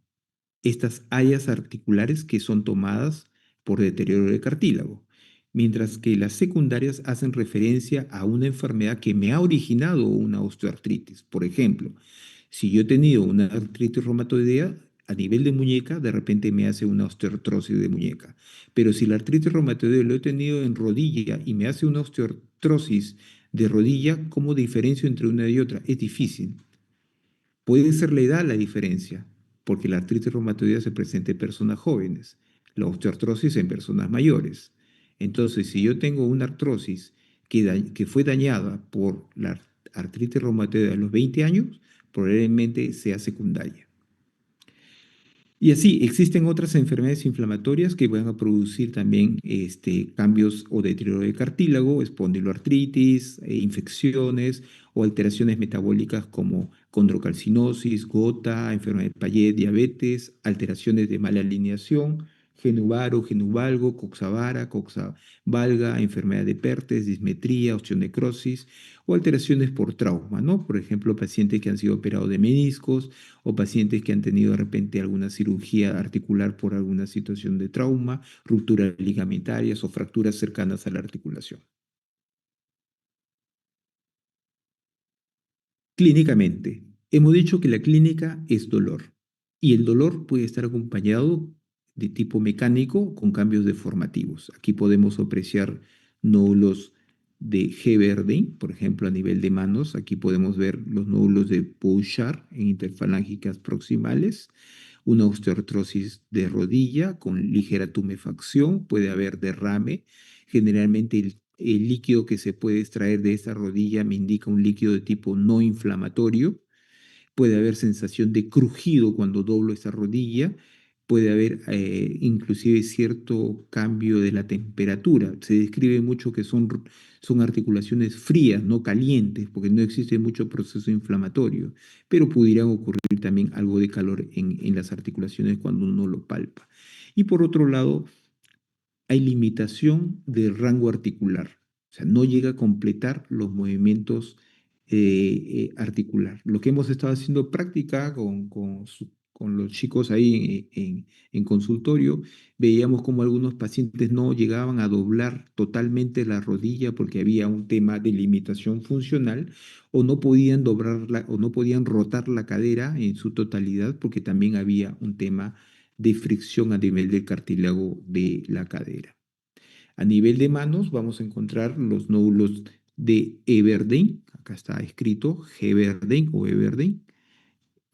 estas áreas articulares que son tomadas por deterioro de cartílago, mientras que las secundarias hacen referencia a una enfermedad que me ha originado una osteoartritis. Por ejemplo, si yo he tenido una artritis reumatoidea a nivel de muñeca, de repente me hace una osteoartrosis de muñeca. Pero si la artritis reumatoidea lo he tenido en rodilla y me hace una osteoartrosis de rodilla, ¿cómo diferencio entre una y otra? Es difícil. Puede ser la edad la diferencia, porque la artritis reumatoidea se presenta en personas jóvenes, la osteoartrosis en personas mayores. Entonces, si yo tengo una artrosis que fue dañada por la artritis reumatoidea a los 20 años, probablemente sea secundaria. Y así, existen otras enfermedades inflamatorias que van a producir también cambios o deterioro de cartílago, espondiloartritis, infecciones o alteraciones metabólicas como condrocalcinosis, gota, enfermedad de Payet, diabetes, alteraciones de mala alineación, genuvaro, genuvalgo, coxavara, coxavalga, enfermedad de Pertes, dismetría, osteonecrosis o alteraciones por trauma, ¿no? Por ejemplo, pacientes que han sido operados de meniscos o pacientes que han tenido de repente alguna cirugía articular por alguna situación de trauma, rupturas ligamentarias o fracturas cercanas a la articulación. Clínicamente, hemos dicho que la clínica es dolor y el dolor puede estar acompañado de tipo mecánico con cambios deformativos. Aquí podemos apreciar nódulos de Heberding, por ejemplo, a nivel de manos. Aquí podemos ver los nódulos de Bouchard en interfalángicas proximales, una osteoartrosis de rodilla con ligera tumefacción, puede haber derrame. Generalmente el líquido que se puede extraer de esta rodilla me indica un líquido de tipo no inflamatorio. Puede haber sensación de crujido cuando doblo esta rodilla. Puede haber inclusive cierto cambio de la temperatura. Se describe mucho que son articulaciones frías, no calientes, porque no existe mucho proceso inflamatorio, pero pudieran ocurrir también algo de calor en las articulaciones cuando uno lo palpa. Y por otro lado, hay limitación del rango articular, o sea, no llega a completar los movimientos articular. Lo que hemos estado haciendo práctica con los chicos ahí en consultorio, veíamos como algunos pacientes no llegaban a doblar totalmente la rodilla porque había un tema de limitación funcional o no podían doblarla o no podían rotar la cadera en su totalidad porque también había un tema de fricción a nivel del cartílago de la cadera. A nivel de manos vamos a encontrar los nódulos de Everding, acá está escrito Heberding o Everding,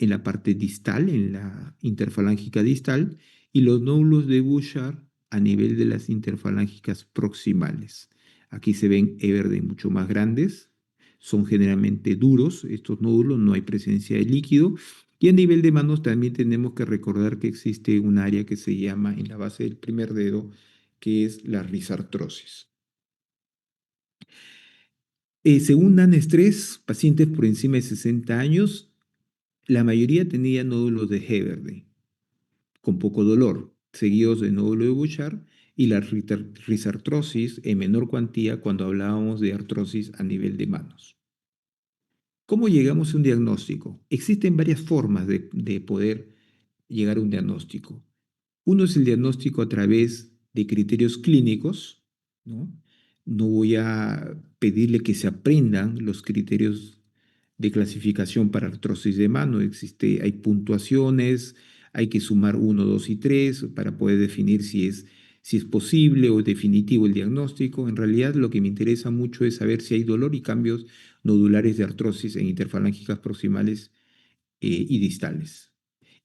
en la parte distal, en la interfalángica distal, y los nódulos de Bouchard a nivel de las interfalángicas proximales. Aquí se ven Everding mucho más grandes, son generalmente duros estos nódulos, no hay presencia de líquido. Y a nivel de manos también tenemos que recordar que existe un área que se llama en la base del primer dedo, que es la risartrosis. Según DANES 3, pacientes por encima de 60 años, la mayoría tenía nódulos de Heberde, con poco dolor, seguidos de nódulo de Bouchard y la risartrosis en menor cuantía cuando hablábamos de artrosis a nivel de manos. ¿Cómo llegamos a un diagnóstico? Existen varias formas de poder llegar a un diagnóstico. Uno es el diagnóstico a través de criterios clínicos, ¿no? No voy a pedirle que se aprendan los criterios de clasificación para artrosis de mano. Hay puntuaciones, hay que sumar uno, 2 y 3 para poder definir si es posible o definitivo el diagnóstico. En realidad lo que me interesa mucho es saber si hay dolor y cambios nodulares de artrosis en interfalángicas proximales y distales.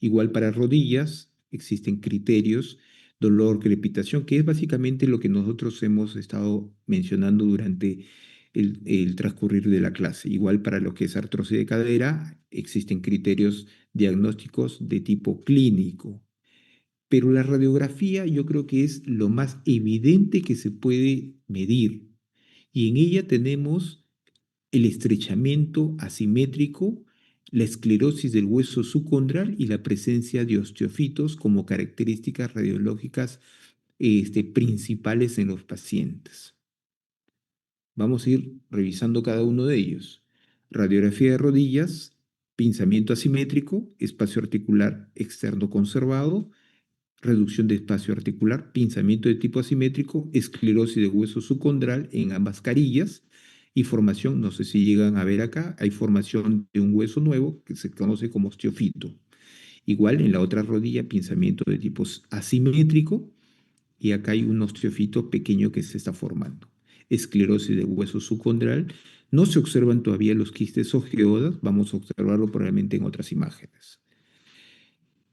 Igual para rodillas, existen criterios, dolor, crepitación, que es básicamente lo que nosotros hemos estado mencionando durante el transcurrir de la clase. Igual para lo que es artrosis de cadera, existen criterios diagnósticos de tipo clínico. Pero la radiografía yo creo que es lo más evidente que se puede medir. Y en ella tenemos el estrechamiento asimétrico, la esclerosis del hueso subcondral y la presencia de osteofitos como características radiológicas principales en los pacientes. Vamos a ir revisando cada uno de ellos. Radiografía de rodillas, pinzamiento asimétrico, espacio articular externo conservado, reducción de espacio articular, pinzamiento de tipo asimétrico, esclerosis de hueso subcondral en ambas carillas y formación, no sé si llegan a ver acá, hay formación de un hueso nuevo que se conoce como osteofito. Igual en la otra rodilla, pinzamiento de tipo asimétrico y acá hay un osteofito pequeño que se está formando. Esclerosis de hueso subcondral. No se observan todavía los quistes o geodas, vamos a observarlo probablemente en otras imágenes.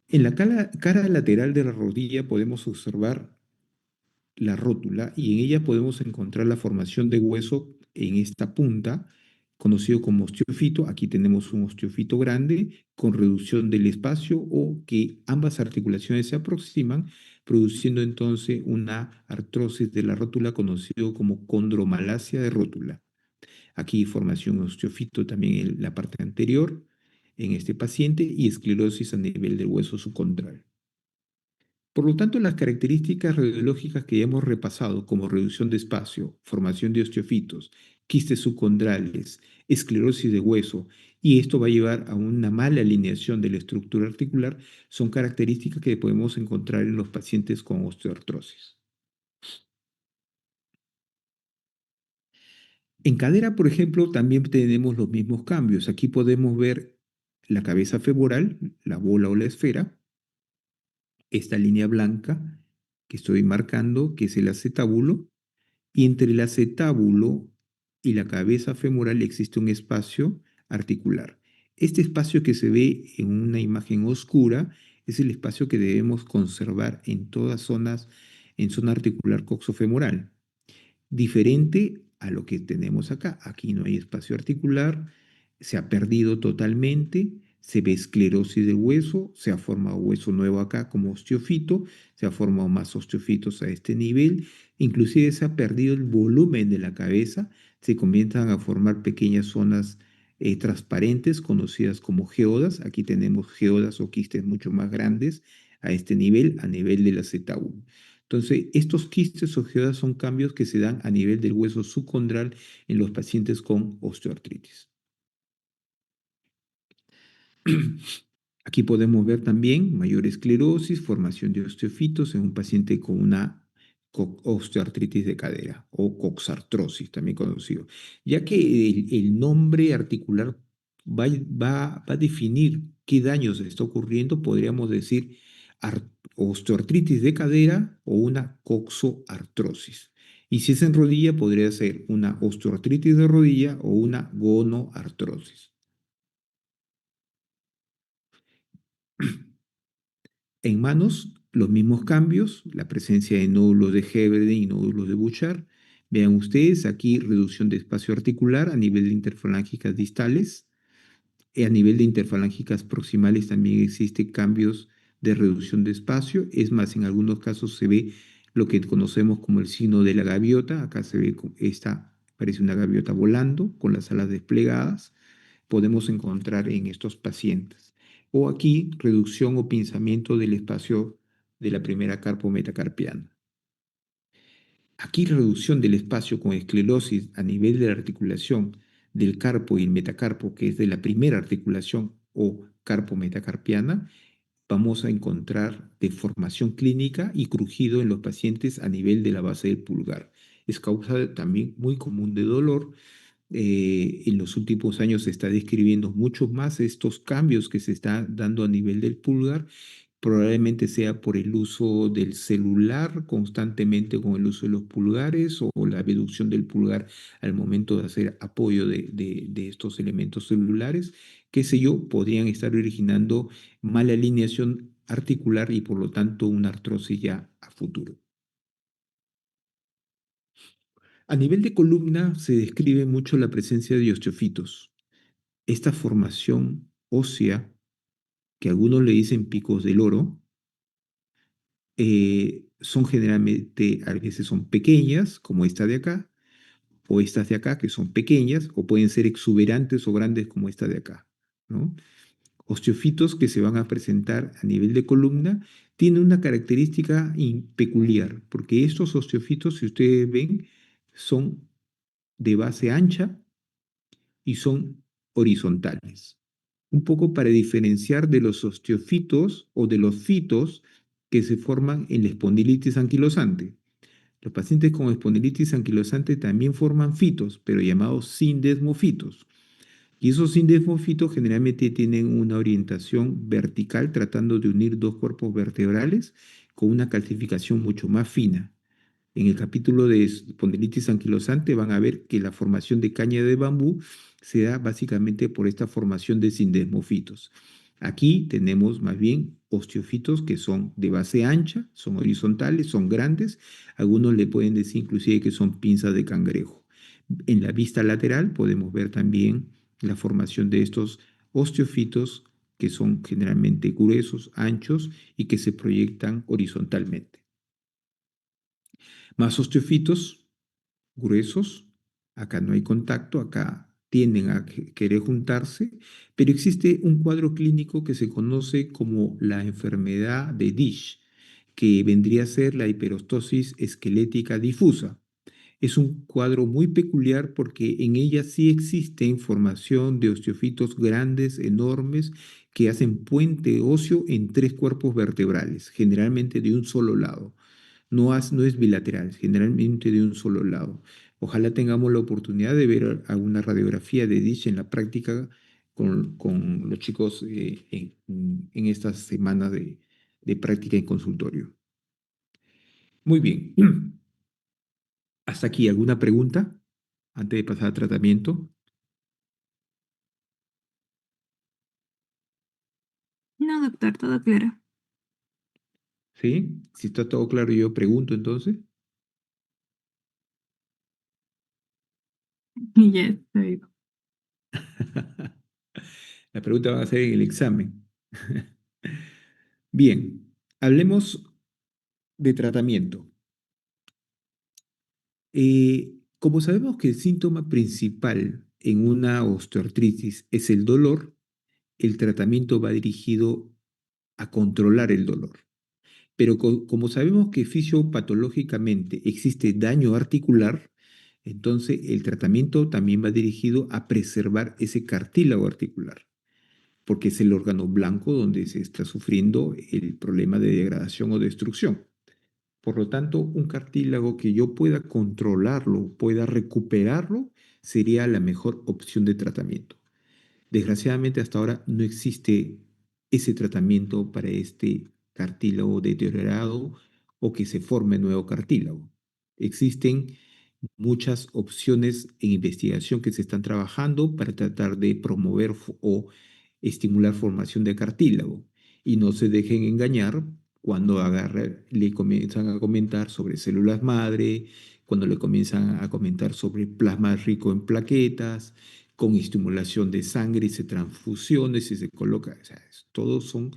En la cara lateral de la rodilla podemos observar la rótula y en ella podemos encontrar la formación de hueso en esta punta, conocido como osteofito. Aquí tenemos un osteofito grande con reducción del espacio o que ambas articulaciones se aproximan, produciendo entonces una artrosis de la rótula conocido como condromalacia de rótula. Aquí formación osteofito también en la parte anterior en este paciente y esclerosis a nivel del hueso subcondral. Por lo tanto, las características radiológicas que ya hemos repasado, como reducción de espacio, formación de osteofitos, quistes subcondrales, esclerosis de hueso, y esto va a llevar a una mala alineación de la estructura articular, son características que podemos encontrar en los pacientes con osteoartrosis. En cadera, por ejemplo, también tenemos los mismos cambios. Aquí podemos ver la cabeza femoral, la bola o la esfera, esta línea blanca que estoy marcando, que es el acetábulo, y entre el acetábulo y la cabeza femoral existe un espacio articular. Este espacio que se ve en una imagen oscura es el espacio que debemos conservar en todas zonas, en zona articular coxofemoral, diferente a lo que tenemos acá. Aquí no hay espacio articular, se ha perdido totalmente, se ve esclerosis del hueso, se ha formado hueso nuevo acá como osteofito, se ha formado más osteofitos a este nivel, inclusive se ha perdido el volumen de la cabeza, se comienzan a formar pequeñas zonas transparentes conocidas como geodas. Aquí tenemos geodas o quistes mucho más grandes a nivel del acetábulo. Entonces, estos quistes o geodas son cambios que se dan a nivel del hueso subcondral en los pacientes con osteoartritis. Aquí podemos ver también mayor esclerosis, formación de osteofitos en un paciente con una osteoartritis de cadera o coxartrosis, también conocido, ya que el nombre articular va a definir qué daño se está ocurriendo, podríamos decir osteoartritis de cadera o una coxoartrosis. Y si es en rodilla, podría ser una osteoartritis de rodilla o una gonoartrosis. En manos, los mismos cambios, la presencia de nódulos de Heberden y nódulos de Bouchard. Vean ustedes aquí reducción de espacio articular a nivel de interfalángicas distales. A nivel de interfalángicas proximales también existe cambios de reducción de espacio. Es más, en algunos casos se ve lo que conocemos como el signo de la gaviota. Acá se ve esta, parece una gaviota volando con las alas desplegadas. Podemos encontrar en estos pacientes. O aquí, reducción o pinzamiento del espacio de la primera carpo metacarpiana. Aquí, reducción del espacio con esclerosis a nivel de la articulación del carpo y el metacarpo, que es de la primera articulación o carpo metacarpiana, vamos a encontrar deformación clínica y crujido en los pacientes a nivel de la base del pulgar. Es causa también muy común de dolor. En los últimos años se está describiendo mucho más estos cambios que se están dando a nivel del pulgar Probablemente sea por el uso del celular constantemente con el uso de los pulgares o la abducción del pulgar al momento de hacer apoyo de estos elementos celulares, qué sé yo, podrían estar originando mala alineación articular y por lo tanto una artrosis ya a futuro. A nivel de columna se describe mucho la presencia de osteofitos. Esta formación ósea, que algunos le dicen picos del oro, son generalmente, a veces son pequeñas, como esta de acá, o estas de acá, que son pequeñas, o pueden ser exuberantes o grandes como esta de acá, ¿no? Osteofitos que se van a presentar a nivel de columna tienen una característica peculiar, porque estos osteofitos, si ustedes ven, son de base ancha y son horizontales. Un poco para diferenciar de los osteofitos o de los fitos que se forman en la espondilitis anquilosante. Los pacientes con espondilitis anquilosante también forman fitos, pero llamados sindesmofitos. Y esos sindesmofitos generalmente tienen una orientación vertical tratando de unir dos cuerpos vertebrales con una calcificación mucho más fina. En el capítulo de espondilitis anquilosante van a ver que la formación de caña de bambú se da básicamente por esta formación de sindesmofitos. Aquí tenemos más bien osteofitos que son de base ancha, son horizontales, son grandes. Algunos le pueden decir inclusive que son pinzas de cangrejo. En la vista lateral podemos ver también la formación de estos osteofitos que son generalmente gruesos, anchos y que se proyectan horizontalmente. Más osteofitos gruesos, acá no hay contacto, acá tienden a querer juntarse, pero existe un cuadro clínico que se conoce como la enfermedad de Dish, que vendría a ser la hiperostosis esquelética difusa. Es un cuadro muy peculiar porque en ella sí existe información de osteofitos grandes, enormes, que hacen puente óseo en tres cuerpos vertebrales, generalmente de un solo lado. No es bilateral, generalmente de un solo lado. Ojalá tengamos la oportunidad de ver alguna radiografía de Dish en la práctica con los chicos en estas semanas de práctica en consultorio. Muy bien. Hasta aquí, ¿alguna pregunta antes de pasar al tratamiento? No, doctor, todo claro. ¿Sí? Si está todo claro, yo pregunto entonces. Ya estoy. La pregunta va a ser en el examen. Bien, hablemos de tratamiento. Como sabemos que el síntoma principal en una osteoartritis es el dolor, el tratamiento va dirigido a controlar el dolor. Pero como sabemos que fisiopatológicamente existe daño articular, entonces el tratamiento también va dirigido a preservar ese cartílago articular, porque es el órgano blanco donde se está sufriendo el problema de degradación o destrucción. Por lo tanto, un cartílago que yo pueda controlarlo, pueda recuperarlo, sería la mejor opción de tratamiento. Desgraciadamente, hasta ahora no existe ese tratamiento para este cartílago deteriorado o que se forme nuevo cartílago. Existen muchas opciones en investigación que se están trabajando para tratar de promover o estimular formación de cartílago. Y no se dejen engañar cuando le comienzan a comentar sobre células madre, cuando le comienzan a comentar sobre plasma rico en plaquetas, con estimulación de sangre y se transfusiones y se coloca, o sea, todos son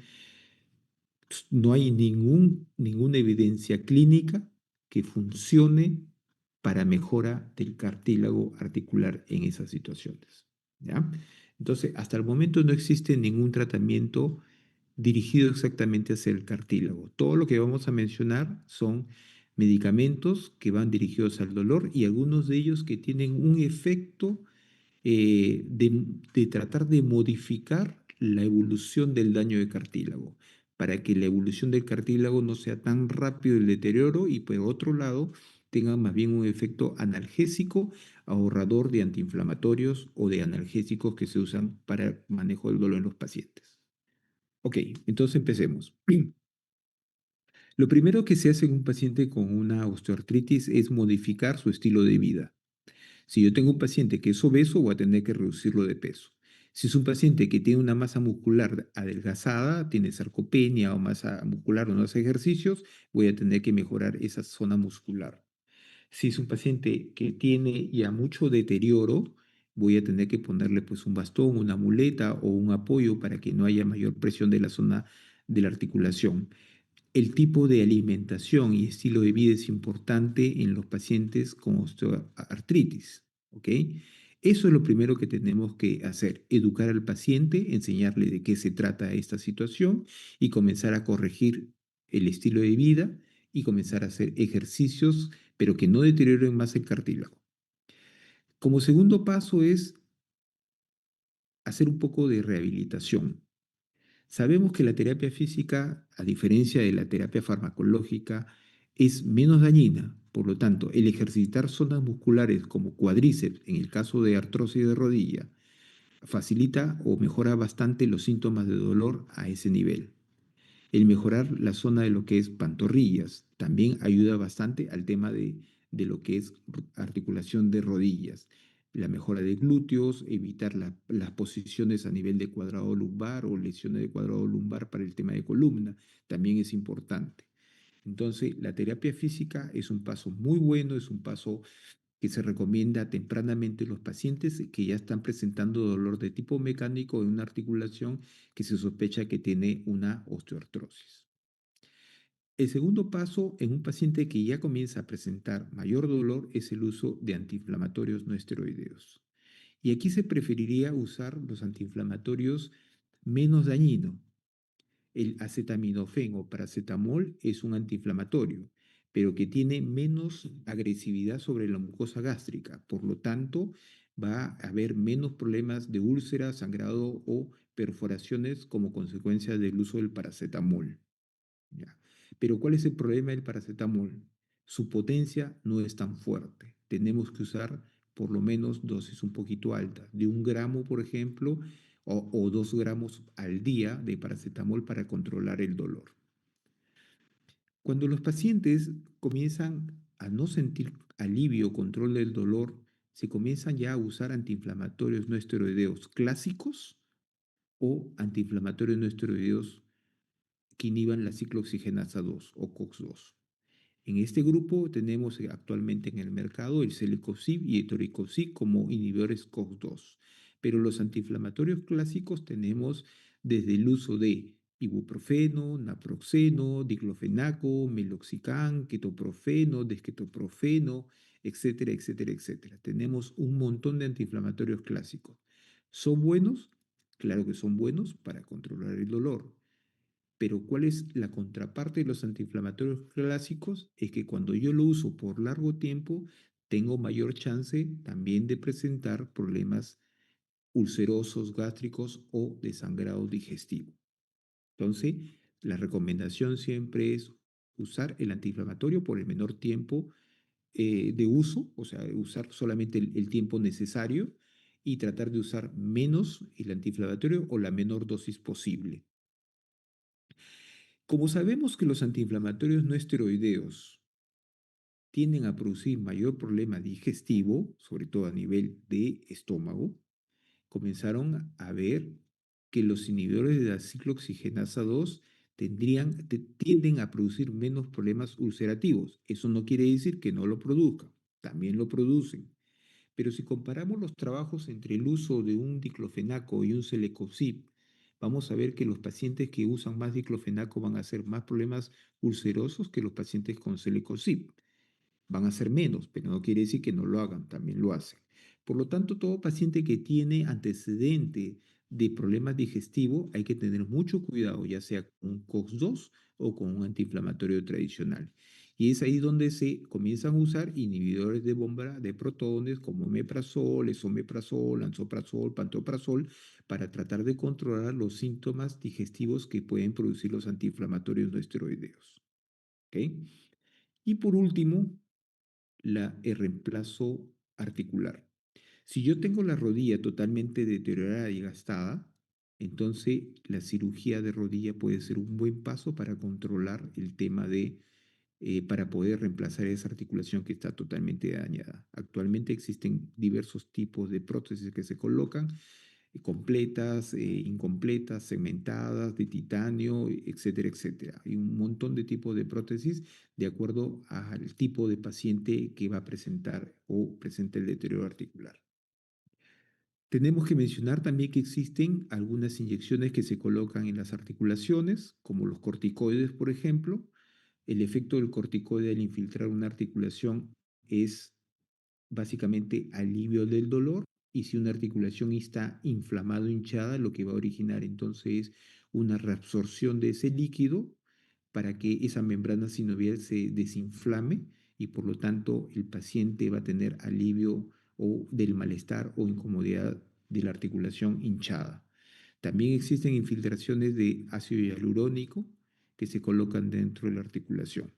no hay ninguna evidencia clínica que funcione para mejora del cartílago articular en esas situaciones. ¿Ya? Entonces, hasta el momento no existe ningún tratamiento dirigido exactamente hacia el cartílago. Todo lo que vamos a mencionar son medicamentos que van dirigidos al dolor y algunos de ellos que tienen un efecto de tratar de modificar la evolución del daño de cartílago, para que la evolución del cartílago no sea tan rápido el deterioro y por otro lado tenga más bien un efecto analgésico, ahorrador de antiinflamatorios o de analgésicos que se usan para el manejo del dolor en los pacientes. Ok, entonces empecemos. Lo primero que se hace en un paciente con una osteoartritis es modificar su estilo de vida. Si yo tengo un paciente que es obeso, voy a tener que reducirlo de peso. Si es un paciente que tiene una masa muscular adelgazada, tiene sarcopenia o masa muscular o no hace ejercicios, voy a tener que mejorar esa zona muscular. Si es un paciente que tiene ya mucho deterioro, voy a tener que ponerle pues un bastón, una muleta o un apoyo para que no haya mayor presión de la zona de la articulación. El tipo de alimentación y estilo de vida es importante en los pacientes con osteoartritis, ¿ok? Eso es lo primero que tenemos que hacer, educar al paciente, enseñarle de qué se trata esta situación y comenzar a corregir el estilo de vida y comenzar a hacer ejercicios, pero que no deterioren más el cartílago. Como segundo paso es hacer un poco de rehabilitación. Sabemos que la terapia física, a diferencia de la terapia farmacológica, es menos dañina. Por lo tanto, el ejercitar zonas musculares como cuádriceps, en el caso de artrosis de rodilla, facilita o mejora bastante los síntomas de dolor a ese nivel. El mejorar la zona de lo que es pantorrillas también ayuda bastante al tema de lo que es articulación de rodillas. La mejora de glúteos, evitar las posiciones a nivel de cuadrado lumbar o lesiones de cuadrado lumbar para el tema de columna, también es importante. Entonces, la terapia física es un paso muy bueno, es un paso que se recomienda tempranamente en los pacientes que ya están presentando dolor de tipo mecánico en una articulación que se sospecha que tiene una osteoartrosis. El segundo paso en un paciente que ya comienza a presentar mayor dolor es el uso de antiinflamatorios no esteroideos. Y aquí se preferiría usar los antiinflamatorios menos dañinos. El acetaminofén o paracetamol es un antiinflamatorio, pero que tiene menos agresividad sobre la mucosa gástrica. Por lo tanto, va a haber menos problemas de úlcera, sangrado o perforaciones como consecuencia del uso del paracetamol. ¿Ya? Pero ¿cuál es el problema del paracetamol? Su potencia no es tan fuerte. Tenemos que usar por lo menos dosis un poquito altas, de 1 gramo, por ejemplo, o 2 gramos al día de paracetamol para controlar el dolor. Cuando los pacientes comienzan a no sentir alivio o control del dolor, se comienzan ya a usar antiinflamatorios no esteroideos clásicos o antiinflamatorios no esteroideos que inhiban la ciclooxigenasa 2 o COX-2. En este grupo tenemos actualmente en el mercado el celecoxib y el etoricoxib como inhibidores COX-2. Pero los antiinflamatorios clásicos tenemos desde el uso de ibuprofeno, naproxeno, diclofenaco, meloxicam, ketoprofeno, desketoprofeno, etcétera, etcétera, etcétera. Tenemos un montón de antiinflamatorios clásicos. ¿Son buenos? Claro que son buenos para controlar el dolor. Pero ¿cuál es la contraparte de los antiinflamatorios clásicos? Es que cuando yo lo uso por largo tiempo, tengo mayor chance también de presentar problemas ulcerosos, gástricos o de sangrado digestivo. Entonces, la recomendación siempre es usar el antiinflamatorio por el menor tiempo de uso, o sea, usar solamente el tiempo necesario y tratar de usar menos el antiinflamatorio o la menor dosis posible. Como sabemos que los antiinflamatorios no esteroideos tienden a producir mayor problema digestivo, sobre todo a nivel de estómago, comenzaron a ver que los inhibidores de la ciclooxigenasa 2 tienden a producir menos problemas ulcerativos. Eso no quiere decir que no lo produzcan, también lo producen. Pero si comparamos los trabajos entre el uso de un diclofenaco y un celecoxib, vamos a ver que los pacientes que usan más diclofenaco van a hacer más problemas ulcerosos que los pacientes con celecoxib. Van a ser menos, pero no quiere decir que no lo hagan, también lo hacen. Por lo tanto, todo paciente que tiene antecedente de problemas digestivos hay que tener mucho cuidado, ya sea con un COX-2 o con un antiinflamatorio tradicional. Y es ahí donde se comienzan a usar inhibidores de bomba de protones como omeprazol, esomeprazol, lansoprazol, pantoprazol, para tratar de controlar los síntomas digestivos que pueden producir los antiinflamatorios no esteroideos. ¿Ok? Y por último, el reemplazo articular. Si yo tengo la rodilla totalmente deteriorada y gastada, Entonces, la cirugía de rodilla puede ser un buen paso para controlar el tema para poder reemplazar esa articulación que está totalmente dañada. Actualmente existen diversos tipos de prótesis que se colocan, completas, incompletas, segmentadas, de titanio, etcétera, etcétera. Hay un montón de tipos de prótesis de acuerdo al tipo de paciente que va a presentar o presenta el deterioro articular. Tenemos que mencionar también que existen algunas inyecciones que se colocan en las articulaciones, como los corticoides, por ejemplo. El efecto del corticoide al infiltrar una articulación es básicamente alivio del dolor, y si una articulación está inflamada o hinchada, lo que va a originar entonces es una reabsorción de ese líquido para que esa membrana sinovial se desinflame, y por lo tanto el paciente va a tener alivio o del malestar o incomodidad de la articulación hinchada. También existen infiltraciones de ácido hialurónico que se colocan dentro de la articulación.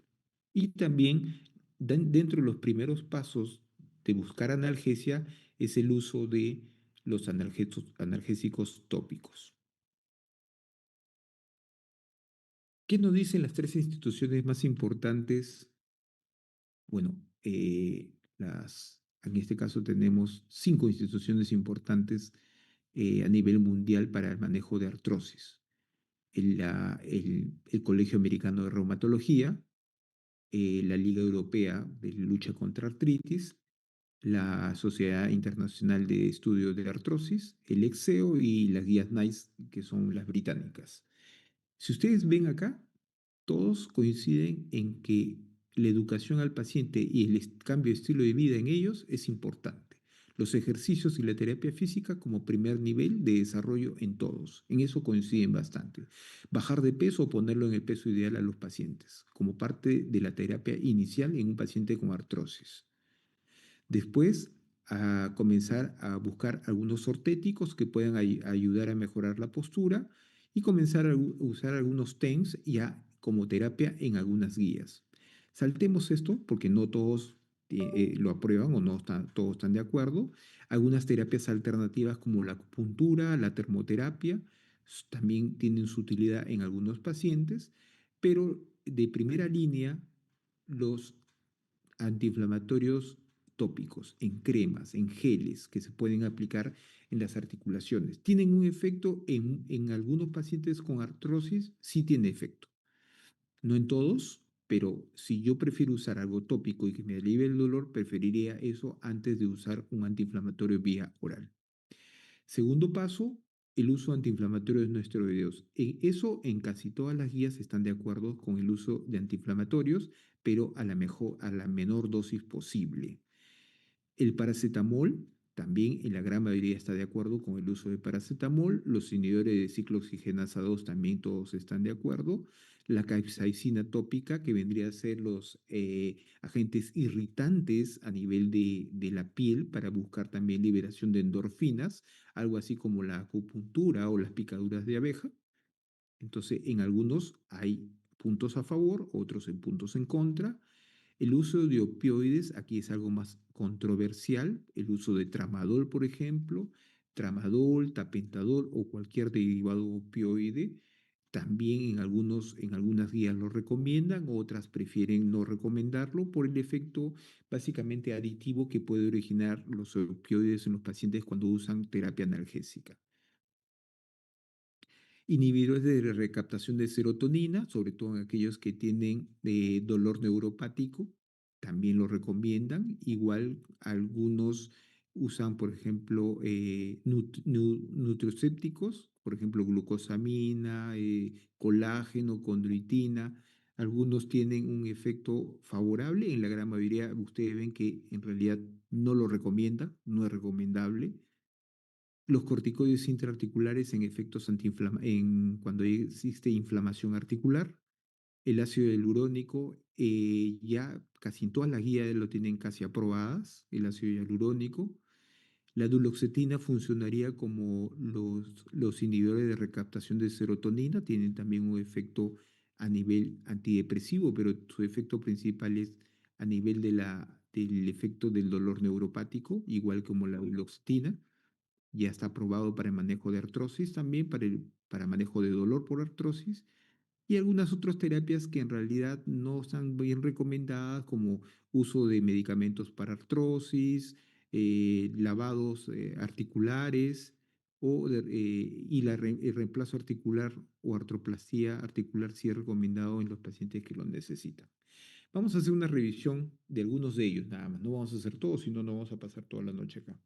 Y también dentro de los primeros pasos de buscar analgesia es el uso de los analgésicos tópicos. ¿Qué nos dicen las tres instituciones más importantes? Bueno, en este caso tenemos cinco instituciones importantes a nivel mundial para el manejo de artrosis. El Colegio Americano de Reumatología, la Liga Europea de Lucha contra Artritis, la Sociedad Internacional de Estudios de Artrosis, el EXEO y las guías NICE, que son las británicas. Si ustedes ven acá, todos coinciden en que la educación al paciente y el cambio de estilo de vida en ellos es importante. Los ejercicios y la terapia física como primer nivel de desarrollo en todos. En eso coinciden bastante. Bajar de peso o ponerlo en el peso ideal a los pacientes, como parte de la terapia inicial en un paciente con artrosis. Después, a comenzar a buscar algunos ortéticos que puedan ayudar a mejorar la postura, y comenzar a usar algunos TENS ya como terapia en algunas guías. Saltemos esto porque no todos lo aprueban o no todos están de acuerdo. Algunas terapias alternativas como la acupuntura, la termoterapia, también tienen su utilidad en algunos pacientes, pero de primera línea, los antiinflamatorios tópicos, en cremas, en geles que se pueden aplicar en las articulaciones. ¿Tienen un efecto en algunos pacientes con artrosis? Sí tiene efecto. No en todos, pero si yo prefiero usar algo tópico y que me alivie el dolor, preferiría eso antes de usar un antiinflamatorio vía oral. Segundo paso, el uso antiinflamatorio de no esteroideos. Eso en casi todas las guías están de acuerdo con el uso de antiinflamatorios, pero a la menor dosis posible. El paracetamol, también en la gran mayoría está de acuerdo con el uso de paracetamol. Los inhibidores de ciclo oxigenasa 2 también todos están de acuerdo. La capsaicina tópica, que vendría a ser los agentes irritantes a nivel de la piel para buscar también liberación de endorfinas, algo así como la acupuntura o las picaduras de abeja. Entonces, en algunos hay puntos a favor, otros en puntos en contra. El uso de opioides, aquí es algo más controversial. El uso de tramadol, por ejemplo, tramadol, tapentadol o cualquier derivado opioide, también en algunas guías lo recomiendan, otras prefieren no recomendarlo por el efecto básicamente aditivo que puede originar los opioides en los pacientes cuando usan terapia analgésica. Inhibidores de recaptación de serotonina, sobre todo en aquellos que tienen dolor neuropático, también lo recomiendan. Igual algunos usan, por ejemplo, nutricépticos, por ejemplo, glucosamina, colágeno, condroitina. Algunos tienen un efecto favorable, en la gran mayoría ustedes ven que en realidad no lo recomiendan, no es recomendable. Los corticoides intraarticulares en efectos cuando existe inflamación articular. El ácido hialurónico, ya casi en todas las guías lo tienen casi aprobadas, el ácido hialurónico. La duloxetina funcionaría como los inhibidores de recaptación de serotonina, tienen también un efecto a nivel antidepresivo, pero su efecto principal es a nivel del efecto del dolor neuropático, igual como la duloxetina. ya está aprobado para el manejo de artrosis, también para manejo de dolor por artrosis, y algunas otras terapias que en realidad no están bien recomendadas, como uso de medicamentos para artrosis, lavados articulares el reemplazo articular o artroplastía articular sí es recomendado en los pacientes que lo necesitan. Vamos a hacer una revisión de algunos de ellos nada más. No vamos a hacer todos, si no, no vamos a pasar toda la noche acá.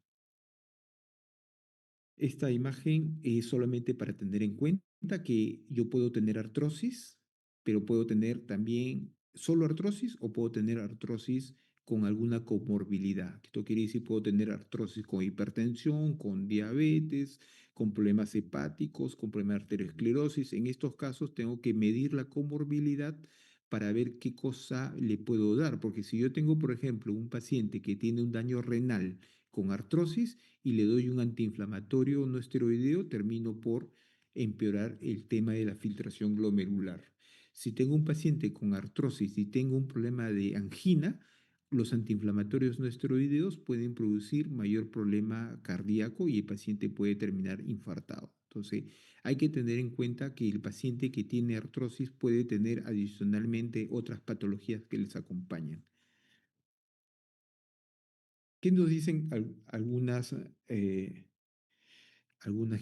Esta imagen es solamente para tener en cuenta que yo puedo tener artrosis, pero puedo tener también solo artrosis o puedo tener artrosis con alguna comorbilidad. Esto quiere decir, puedo tener artrosis con hipertensión, con diabetes, con problemas hepáticos, con problemas de arteriosclerosis. En estos casos tengo que medir la comorbilidad para ver qué cosa le puedo dar, porque si yo tengo, por ejemplo, un paciente que tiene un daño renal con artrosis, y le doy un antiinflamatorio no esteroideo, termino por empeorar el tema de la filtración glomerular. Si tengo un paciente con artrosis y tengo un problema de angina, los antiinflamatorios no esteroideos pueden producir mayor problema cardíaco y el paciente puede terminar infartado. Entonces, hay que tener en cuenta que el paciente que tiene artrosis puede tener adicionalmente otras patologías que les acompañan. ¿Qué nos dicen algunas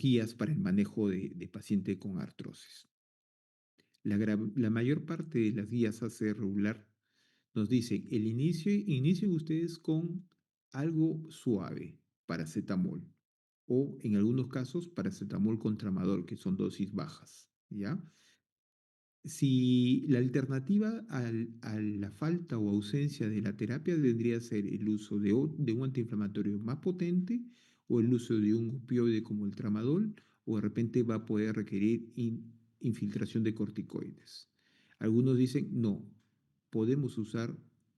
guías para el manejo de paciente con artrosis? La mayor parte de las guías AC regular nos dicen, inicien ustedes con algo suave, paracetamol, o en algunos casos paracetamol con tramadol, que son dosis bajas, ¿ya? Si la alternativa a la falta o ausencia de la terapia vendría a ser el uso de un antiinflamatorio más potente o el uso de un opioide como el tramadol, o de repente va a poder requerir infiltración de corticoides. Algunos dicen, no, podemos usar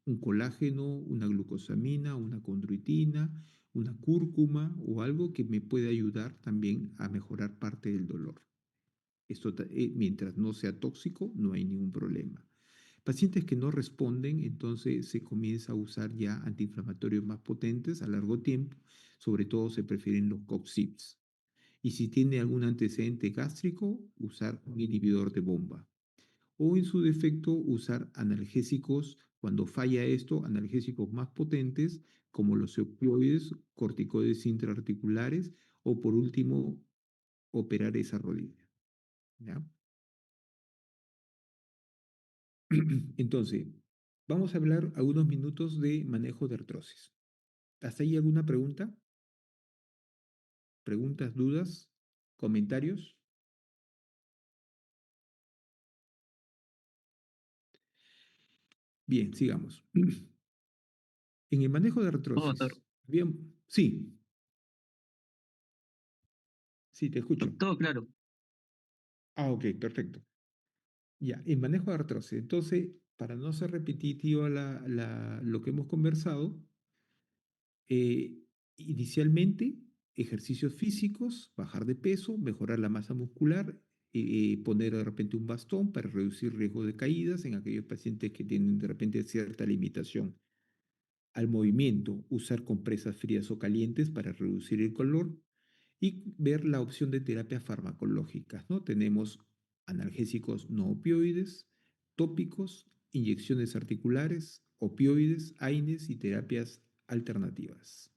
un colágeno, una glucosamina, una condroitina, una cúrcuma o algo que me pueda ayudar también a mejorar parte del dolor. Mientras no sea tóxico, no hay ningún problema. Pacientes que no responden, entonces se comienza a usar ya antiinflamatorios más potentes a largo tiempo, sobre todo se prefieren los COX-CYPs. Y si tiene algún antecedente gástrico, usar un inhibidor de bomba. O en su defecto, usar analgésicos, cuando falla esto, analgésicos más potentes como los opioides, corticoides intraarticulares o por último, operar esa rodilla. ¿Ya? Entonces, vamos a hablar algunos minutos de manejo de artrosis. ¿Hasta ahí alguna pregunta? ¿Preguntas, dudas, comentarios? Bien, sigamos. En el manejo de No, doctor. artrosis, bien, sí, sí, te escucho. Todo claro. Ah, ok, perfecto. Ya, el manejo de artrosis. Entonces, para no ser repetitivo lo que hemos conversado, eh, inicialmente, ejercicios físicos, bajar de peso, mejorar la masa muscular, poner de repente un bastón para reducir riesgo de caídas en aquellos pacientes que tienen de repente cierta limitación al movimiento, usar compresas frías o calientes para reducir el calor y ver la opción de terapias farmacológicas, ¿no? Tenemos analgésicos no opioides, tópicos, inyecciones articulares, opioides, AINES y terapias alternativas.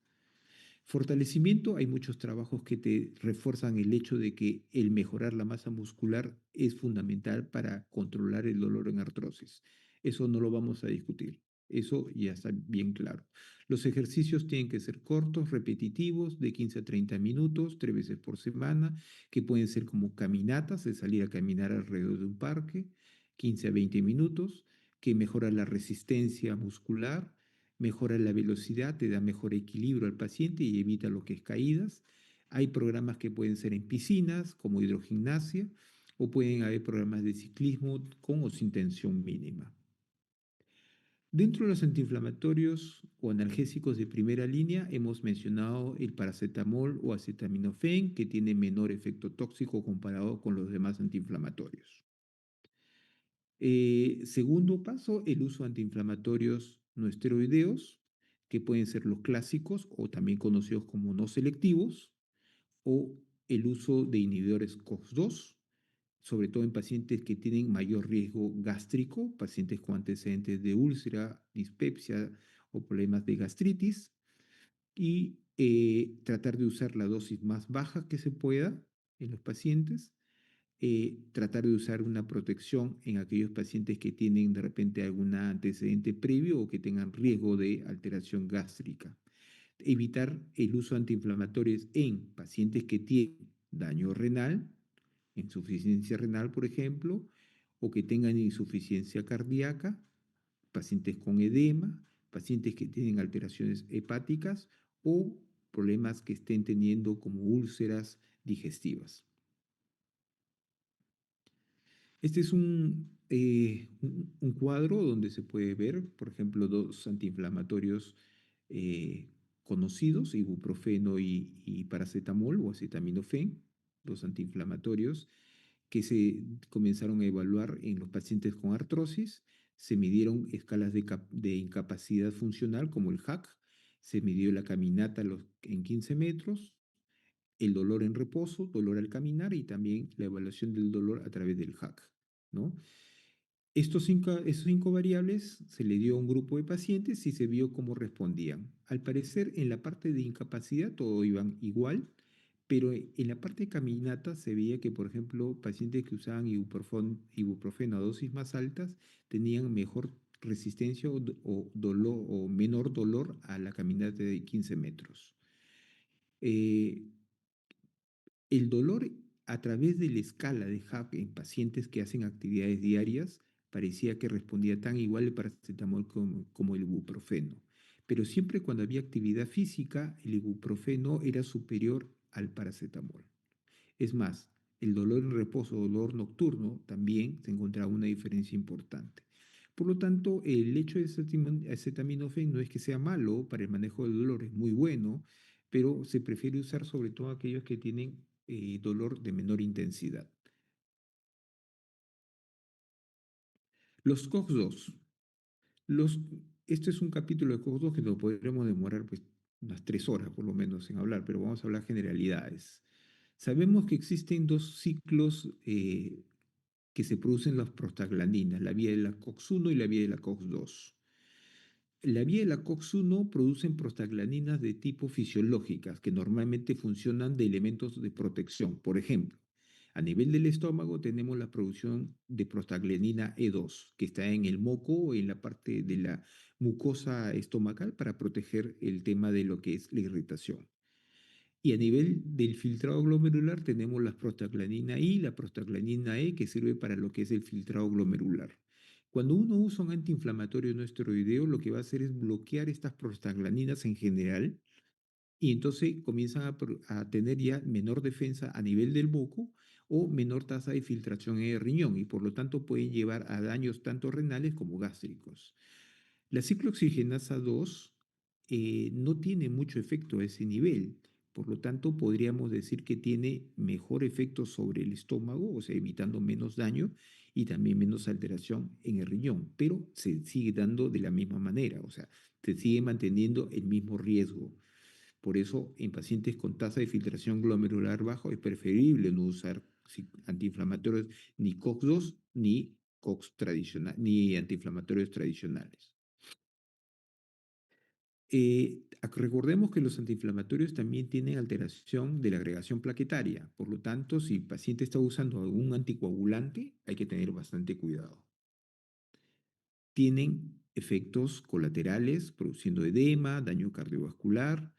Fortalecimiento, hay muchos trabajos que te refuerzan el hecho de que el mejorar la masa muscular es fundamental para controlar el dolor en artrosis. Eso no lo vamos a discutir. Eso ya está bien claro. Los ejercicios tienen que ser cortos, repetitivos, de 15 a 30 minutos, 3 veces por semana, que pueden ser como caminatas, de salir a caminar alrededor de un parque, 15 a 20 minutos, que mejora la resistencia muscular, mejora la velocidad, te da mejor equilibrio al paciente y evita lo que es caídas. Hay programas que pueden ser en piscinas, como hidrogimnasia, o pueden haber programas de ciclismo con o sin tensión mínima. Dentro de los antiinflamatorios o analgésicos de primera línea, hemos mencionado el paracetamol o acetaminofén, que tiene menor efecto tóxico comparado con los demás antiinflamatorios. Segundo paso, el uso de antiinflamatorios no esteroideos, que pueden ser los clásicos o también conocidos como no selectivos, o el uso de inhibidores COX-2, sobre todo en pacientes que tienen mayor riesgo gástrico, pacientes con antecedentes de úlcera, dispepsia o problemas de gastritis, y tratar de usar la dosis más baja que se pueda en los pacientes, tratar de usar una protección en aquellos pacientes que tienen de repente algún antecedente previo o que tengan riesgo de alteración gástrica. Evitar el uso de antiinflamatorios en pacientes que tienen daño renal, insuficiencia renal, por ejemplo, o que tengan insuficiencia cardíaca, pacientes con edema, pacientes que tienen alteraciones hepáticas o problemas que estén teniendo como úlceras digestivas. Este es un cuadro donde se puede ver, por ejemplo, dos antiinflamatorios eh, conocidos, ibuprofeno y paracetamol o acetaminofén, dos antiinflamatorios que se comenzaron a evaluar en los pacientes con artrosis. Se midieron escalas de incapacidad funcional como el HAC, se midió la caminata en 15 metros, el dolor en reposo, dolor al caminar y también la evaluación del dolor a través del HAC, ¿no? Esos cinco variables se le dio a un grupo de pacientes y se vio cómo respondían. Al parecer, en la parte de incapacidad todo iban igual, pero en la parte de caminata se veía que, por ejemplo, pacientes que usaban ibuprofeno a dosis más altas tenían mejor resistencia o dolor, o menor dolor a la caminata de 15 metros. Eh, el dolor a través de la escala de HAQ en pacientes que hacen actividades diarias parecía que respondía tan igual el paracetamol como el ibuprofeno. Pero siempre cuando había actividad física, el ibuprofeno era superior al paracetamol. Es más, el dolor en reposo, dolor nocturno, también se encontraba una diferencia importante. Por lo tanto, el hecho de acetaminofén no es que sea malo para el manejo del dolor, es muy bueno, pero se prefiere usar sobre todo aquellos que tienen dolor de menor intensidad. Los COX-2. Los, este es un capítulo de COX-2 que nos podremos demorar pues, unas 3 horas por lo menos en hablar, pero vamos a hablar generalidades. Sabemos que existen dos ciclos que se producen las prostaglandinas, la vía de la COX-1 y la vía de la COX-2. La vía de la COX-1 producen prostaglandinas de tipo fisiológicas que normalmente funcionan de elementos de protección. Por ejemplo, a nivel del estómago tenemos la producción de prostaglandina E2, que está en el moco o en la parte de la mucosa estomacal para proteger el tema de lo que es la irritación. Y a nivel del filtrado glomerular tenemos la prostaglandina I y la prostaglandina E que sirve para lo que es el filtrado glomerular. Cuando uno usa un antiinflamatorio no esteroideo, lo que va a hacer es bloquear estas prostaglandinas en general y entonces comienzan a tener ya menor defensa a nivel del moco o menor tasa de filtración en el riñón y por lo tanto pueden llevar a daños tanto renales como gástricos. La ciclooxigenasa 2 no tiene mucho efecto a ese nivel, por lo tanto podríamos decir que tiene mejor efecto sobre el estómago, o sea, evitando menos daño y también menos alteración en el riñón, pero se sigue dando de la misma manera, o sea, se sigue manteniendo el mismo riesgo. Por eso, en pacientes con tasa de filtración glomerular bajo es preferible no usar antiinflamatorios ni COX-2 ni COX tradicional, ni antiinflamatorios tradicionales. Recordemos que los antiinflamatorios también tienen alteración de la agregación plaquetaria. Por lo tanto, si el paciente está usando algún anticoagulante, hay que tener bastante cuidado. Tienen efectos colaterales produciendo edema, daño cardiovascular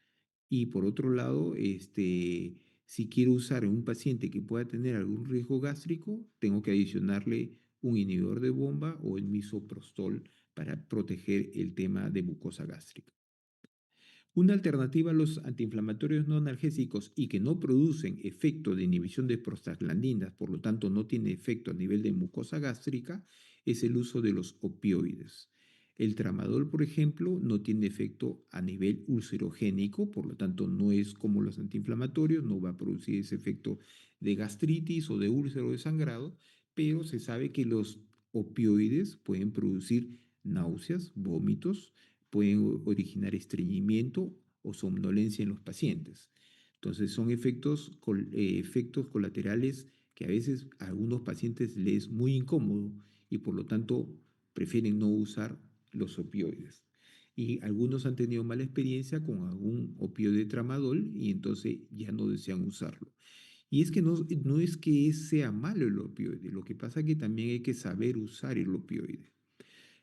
y por otro lado, si quiero usar en un paciente que pueda tener algún riesgo gástrico, tengo que adicionarle un inhibidor de bomba o el misoprostol para proteger el tema de mucosa gástrica. Una alternativa a los antiinflamatorios no analgésicos y que no producen efecto de inhibición de prostaglandinas, por lo tanto no tiene efecto a nivel de mucosa gástrica, es el uso de los opioides. El tramadol, por ejemplo, no tiene efecto a nivel ulcerogénico, por lo tanto no es como los antiinflamatorios, no va a producir ese efecto de gastritis o de úlcero de sangrado, pero se sabe que los opioides pueden producir náuseas, vómitos, pueden originar estreñimiento o somnolencia en los pacientes. Entonces son efectos colaterales que a veces a algunos pacientes les es muy incómodo y por lo tanto prefieren no usar los opioides. Y algunos han tenido mala experiencia con algún opioide tramadol y entonces ya no desean usarlo. Y es que no es que sea malo el opioide, lo que pasa es que también hay que saber usar el opioide.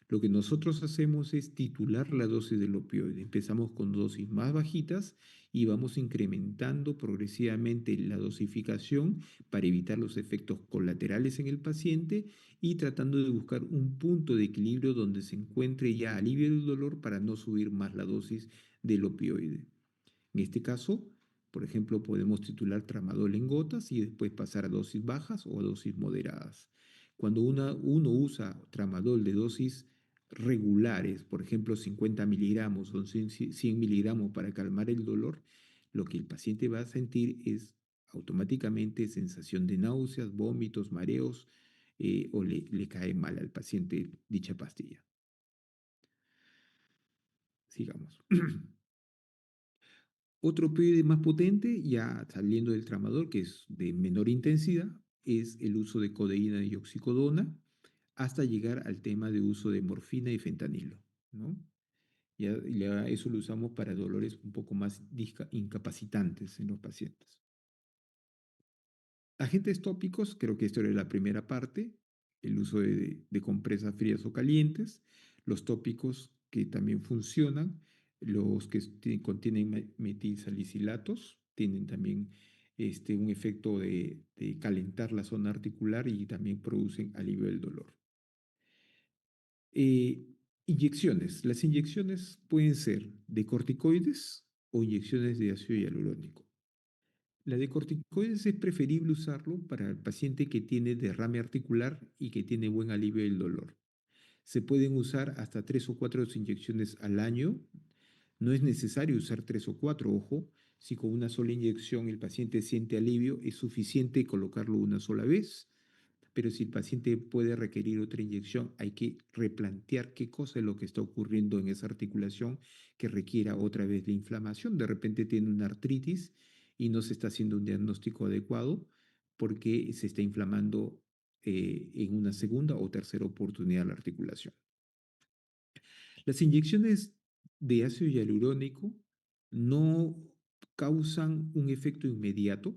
Lo que nosotros hacemos es titular la dosis del opioide. Empezamos con dosis más bajitas y vamos incrementando progresivamente la dosificación para evitar los efectos colaterales en el paciente y tratando de buscar un punto de equilibrio donde se encuentre ya alivio del dolor para no subir más la dosis del opioide. En este caso, por ejemplo, podemos titular tramadol en gotas y después pasar a dosis bajas o a dosis moderadas. Cuando uno usa tramadol de dosis regulares, por ejemplo, 50 miligramos o 100 miligramos para calmar el dolor, lo que el paciente va a sentir es automáticamente sensación de náuseas, vómitos, mareos, o le cae mal al paciente dicha pastilla. Sigamos. Otro opioide más potente, ya saliendo del tramador, que es de menor intensidad, es el uso de codeína y oxicodona, hasta llegar al tema de uso de morfina y fentanilo, ¿no? Ya eso lo usamos para dolores un poco más incapacitantes en los pacientes. Agentes tópicos, creo que esto era la primera parte, el uso de compresas frías o calientes, los tópicos que también funcionan, los que contienen metilsalicilatos, tienen también un efecto de calentar la zona articular y también producen alivio del dolor. Eh, Inyecciones. Las inyecciones pueden ser de corticoides o inyecciones de ácido hialurónico. La de corticoides es preferible usarlo para el paciente que tiene derrame articular y que tiene buen alivio del dolor. Se pueden usar hasta 3 o 4 inyecciones al año. No es necesario usar 3 o 4, ojo. Si con una sola inyección el paciente siente alivio, es suficiente colocarlo una sola vez. Pero si el paciente puede requerir otra inyección, hay que replantear qué cosa es lo que está ocurriendo en esa articulación que requiera otra vez de inflamación. De repente tiene una artritis y no se está haciendo un diagnóstico adecuado porque se está inflamando en una segunda o tercera oportunidad la articulación. Las inyecciones de ácido hialurónico no causan un efecto inmediato,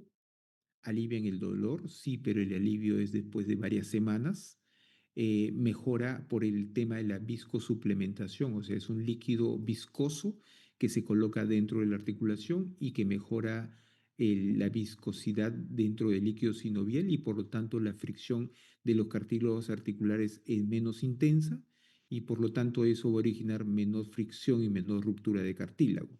alivian el dolor, sí, pero el alivio es después de varias semanas. Mejora por el tema de la viscosuplementación, o sea, es un líquido viscoso que se coloca dentro de la articulación y que mejora la viscosidad dentro del líquido sinovial y por lo tanto la fricción de los cartílagos articulares es menos intensa y por lo tanto eso va a originar menos fricción y menos ruptura de cartílago.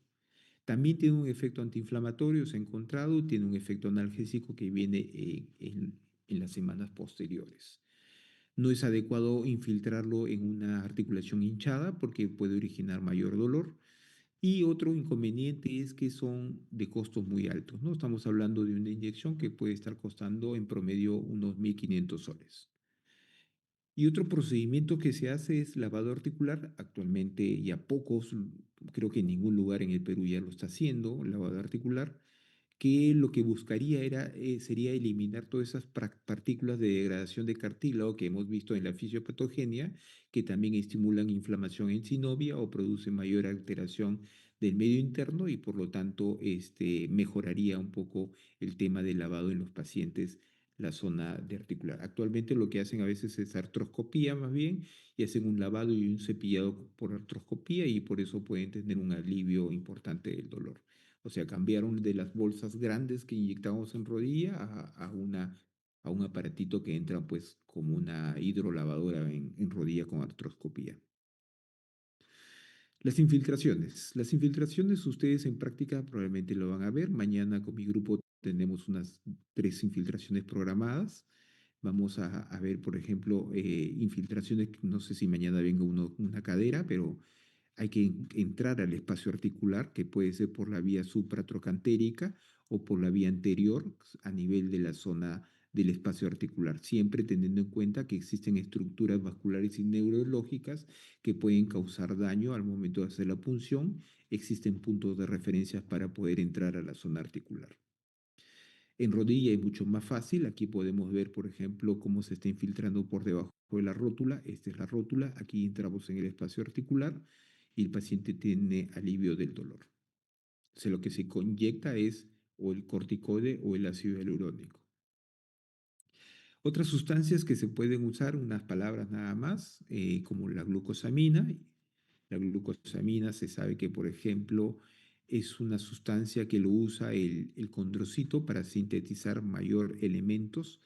También tiene un efecto antiinflamatorio, se ha encontrado, tiene un efecto analgésico que viene en las semanas posteriores. No es adecuado infiltrarlo en una articulación hinchada porque puede originar mayor dolor. Y otro inconveniente es que son de costos muy altos, ¿no? Estamos hablando de una inyección que puede estar costando en promedio unos 1.500 soles. Y otro procedimiento que se hace es lavado articular. Actualmente ya pocos, creo que en ningún lugar en el Perú ya lo está haciendo, lavado articular, que lo que buscaría sería eliminar todas esas partículas de degradación de cartílago que hemos visto en la fisiopatogenia, que también estimulan inflamación en sinovia o producen mayor alteración del medio interno y por lo tanto mejoraría un poco el tema del lavado en los pacientes la zona de articular. Actualmente lo que hacen a veces es artroscopía más bien y hacen un lavado y un cepillado por artroscopía y por eso pueden tener un alivio importante del dolor. O sea, cambiaron de las bolsas grandes que inyectábamos en rodilla a un aparatito que entra pues como una hidrolavadora en rodilla con artroscopía. Las infiltraciones. Las infiltraciones ustedes en práctica probablemente lo van a ver. Mañana con mi grupo tenemos unas 3 infiltraciones programadas. Vamos a ver, por ejemplo, infiltraciones, no sé si mañana venga una cadera, pero hay que entrar al espacio articular, que puede ser por la vía supratrocantérica o por la vía anterior a nivel de la zona del espacio articular, siempre teniendo en cuenta que existen estructuras vasculares y neurológicas que pueden causar daño al momento de hacer la punción. Existen puntos de referencia para poder entrar a la zona articular. En rodilla es mucho más fácil. Aquí podemos ver, por ejemplo, cómo se está infiltrando por debajo de la rótula. Esta es la rótula. Aquí entramos en el espacio articular y el paciente tiene alivio del dolor. O sea, lo que se inyecta es o el corticoide o el ácido hialurónico. Otras sustancias que se pueden usar, unas palabras nada más, como la glucosamina. La glucosamina se sabe que, por ejemplo, es una sustancia que lo usa el condrocito para sintetizar mayor elementos.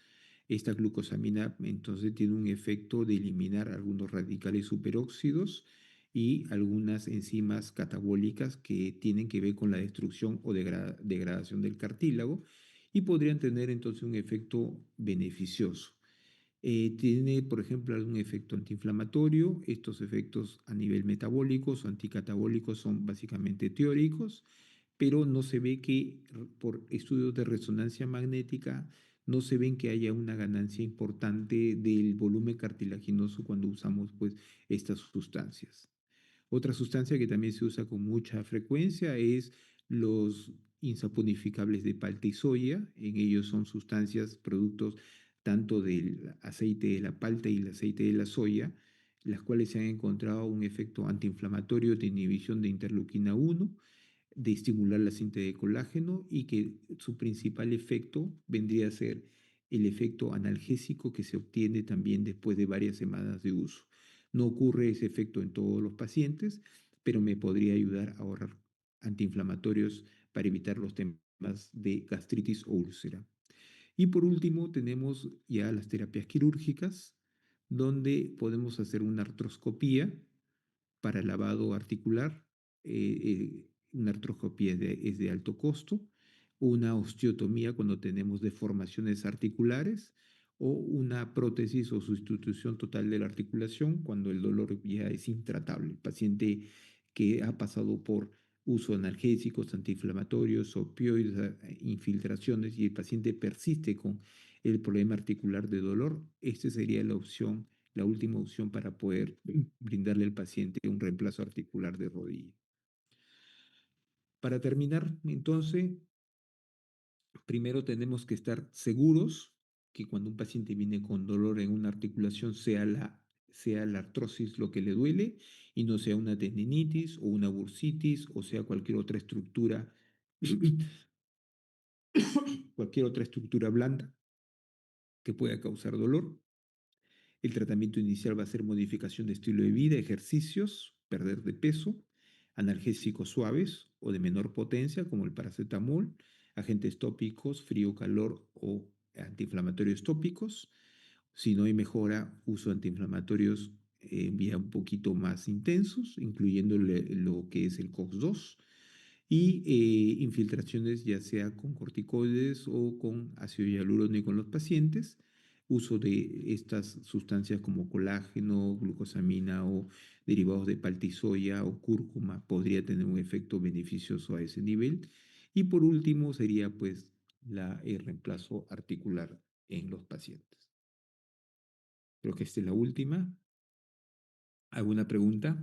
Esta glucosamina entonces tiene un efecto de eliminar algunos radicales superóxidos y algunas enzimas catabólicas que tienen que ver con la destrucción o degradación del cartílago y podrían tener entonces un efecto beneficioso. Tiene, por ejemplo, algún efecto antiinflamatorio. Estos efectos a nivel metabólico o anticatabólicos son básicamente teóricos, pero no se ve que por estudios de resonancia magnética no se ven que haya una ganancia importante del volumen cartilaginoso cuando usamos pues estas sustancias. Otra sustancia que también se usa con mucha frecuencia es los insaponificables de palta y soya. En ellos son sustancias, productos tanto del aceite de la palta y el aceite de la soya, las cuales se han encontrado un efecto antiinflamatorio de inhibición de interleuquina 1, de estimular la síntesis de colágeno y que su principal efecto vendría a ser el efecto analgésico que se obtiene también después de varias semanas de uso. No ocurre ese efecto en todos los pacientes, pero me podría ayudar a ahorrar antiinflamatorios para evitar los temas de gastritis o úlcera. Y por último, tenemos ya las terapias quirúrgicas, donde podemos hacer una artroscopía para lavado articular. Una artroscopía es de alto costo, una osteotomía cuando tenemos deformaciones articulares o una prótesis o sustitución total de la articulación cuando el dolor ya es intratable. El paciente que ha pasado por uso de analgésicos, antiinflamatorios, opioides, infiltraciones y el paciente persiste con el problema articular de dolor, esta sería la opción, la última opción para poder brindarle al paciente un reemplazo articular de rodilla. Para terminar, entonces, primero tenemos que estar seguros que cuando un paciente viene con dolor en una articulación sea la artrosis lo que le duele y no sea una tendinitis o una bursitis o sea cualquier otra estructura, cualquier otra estructura blanda que pueda causar dolor. El tratamiento inicial va a ser modificación de estilo de vida, ejercicios, perder de peso, analgésicos suaves o de menor potencia como el paracetamol, agentes tópicos, frío, calor o antiinflamatorios tópicos. Si no hay mejora, uso antiinflamatorios vía un poquito más intensos, incluyendo lo que es el COX-2 y infiltraciones ya sea con corticoides o con ácido hialurónico en los pacientes, uso de estas sustancias como colágeno, glucosamina o derivados de palta y soya o cúrcuma podría tener un efecto beneficioso a ese nivel. Y por último sería pues el reemplazo articular en los pacientes. Creo que esta es la última. ¿Alguna pregunta?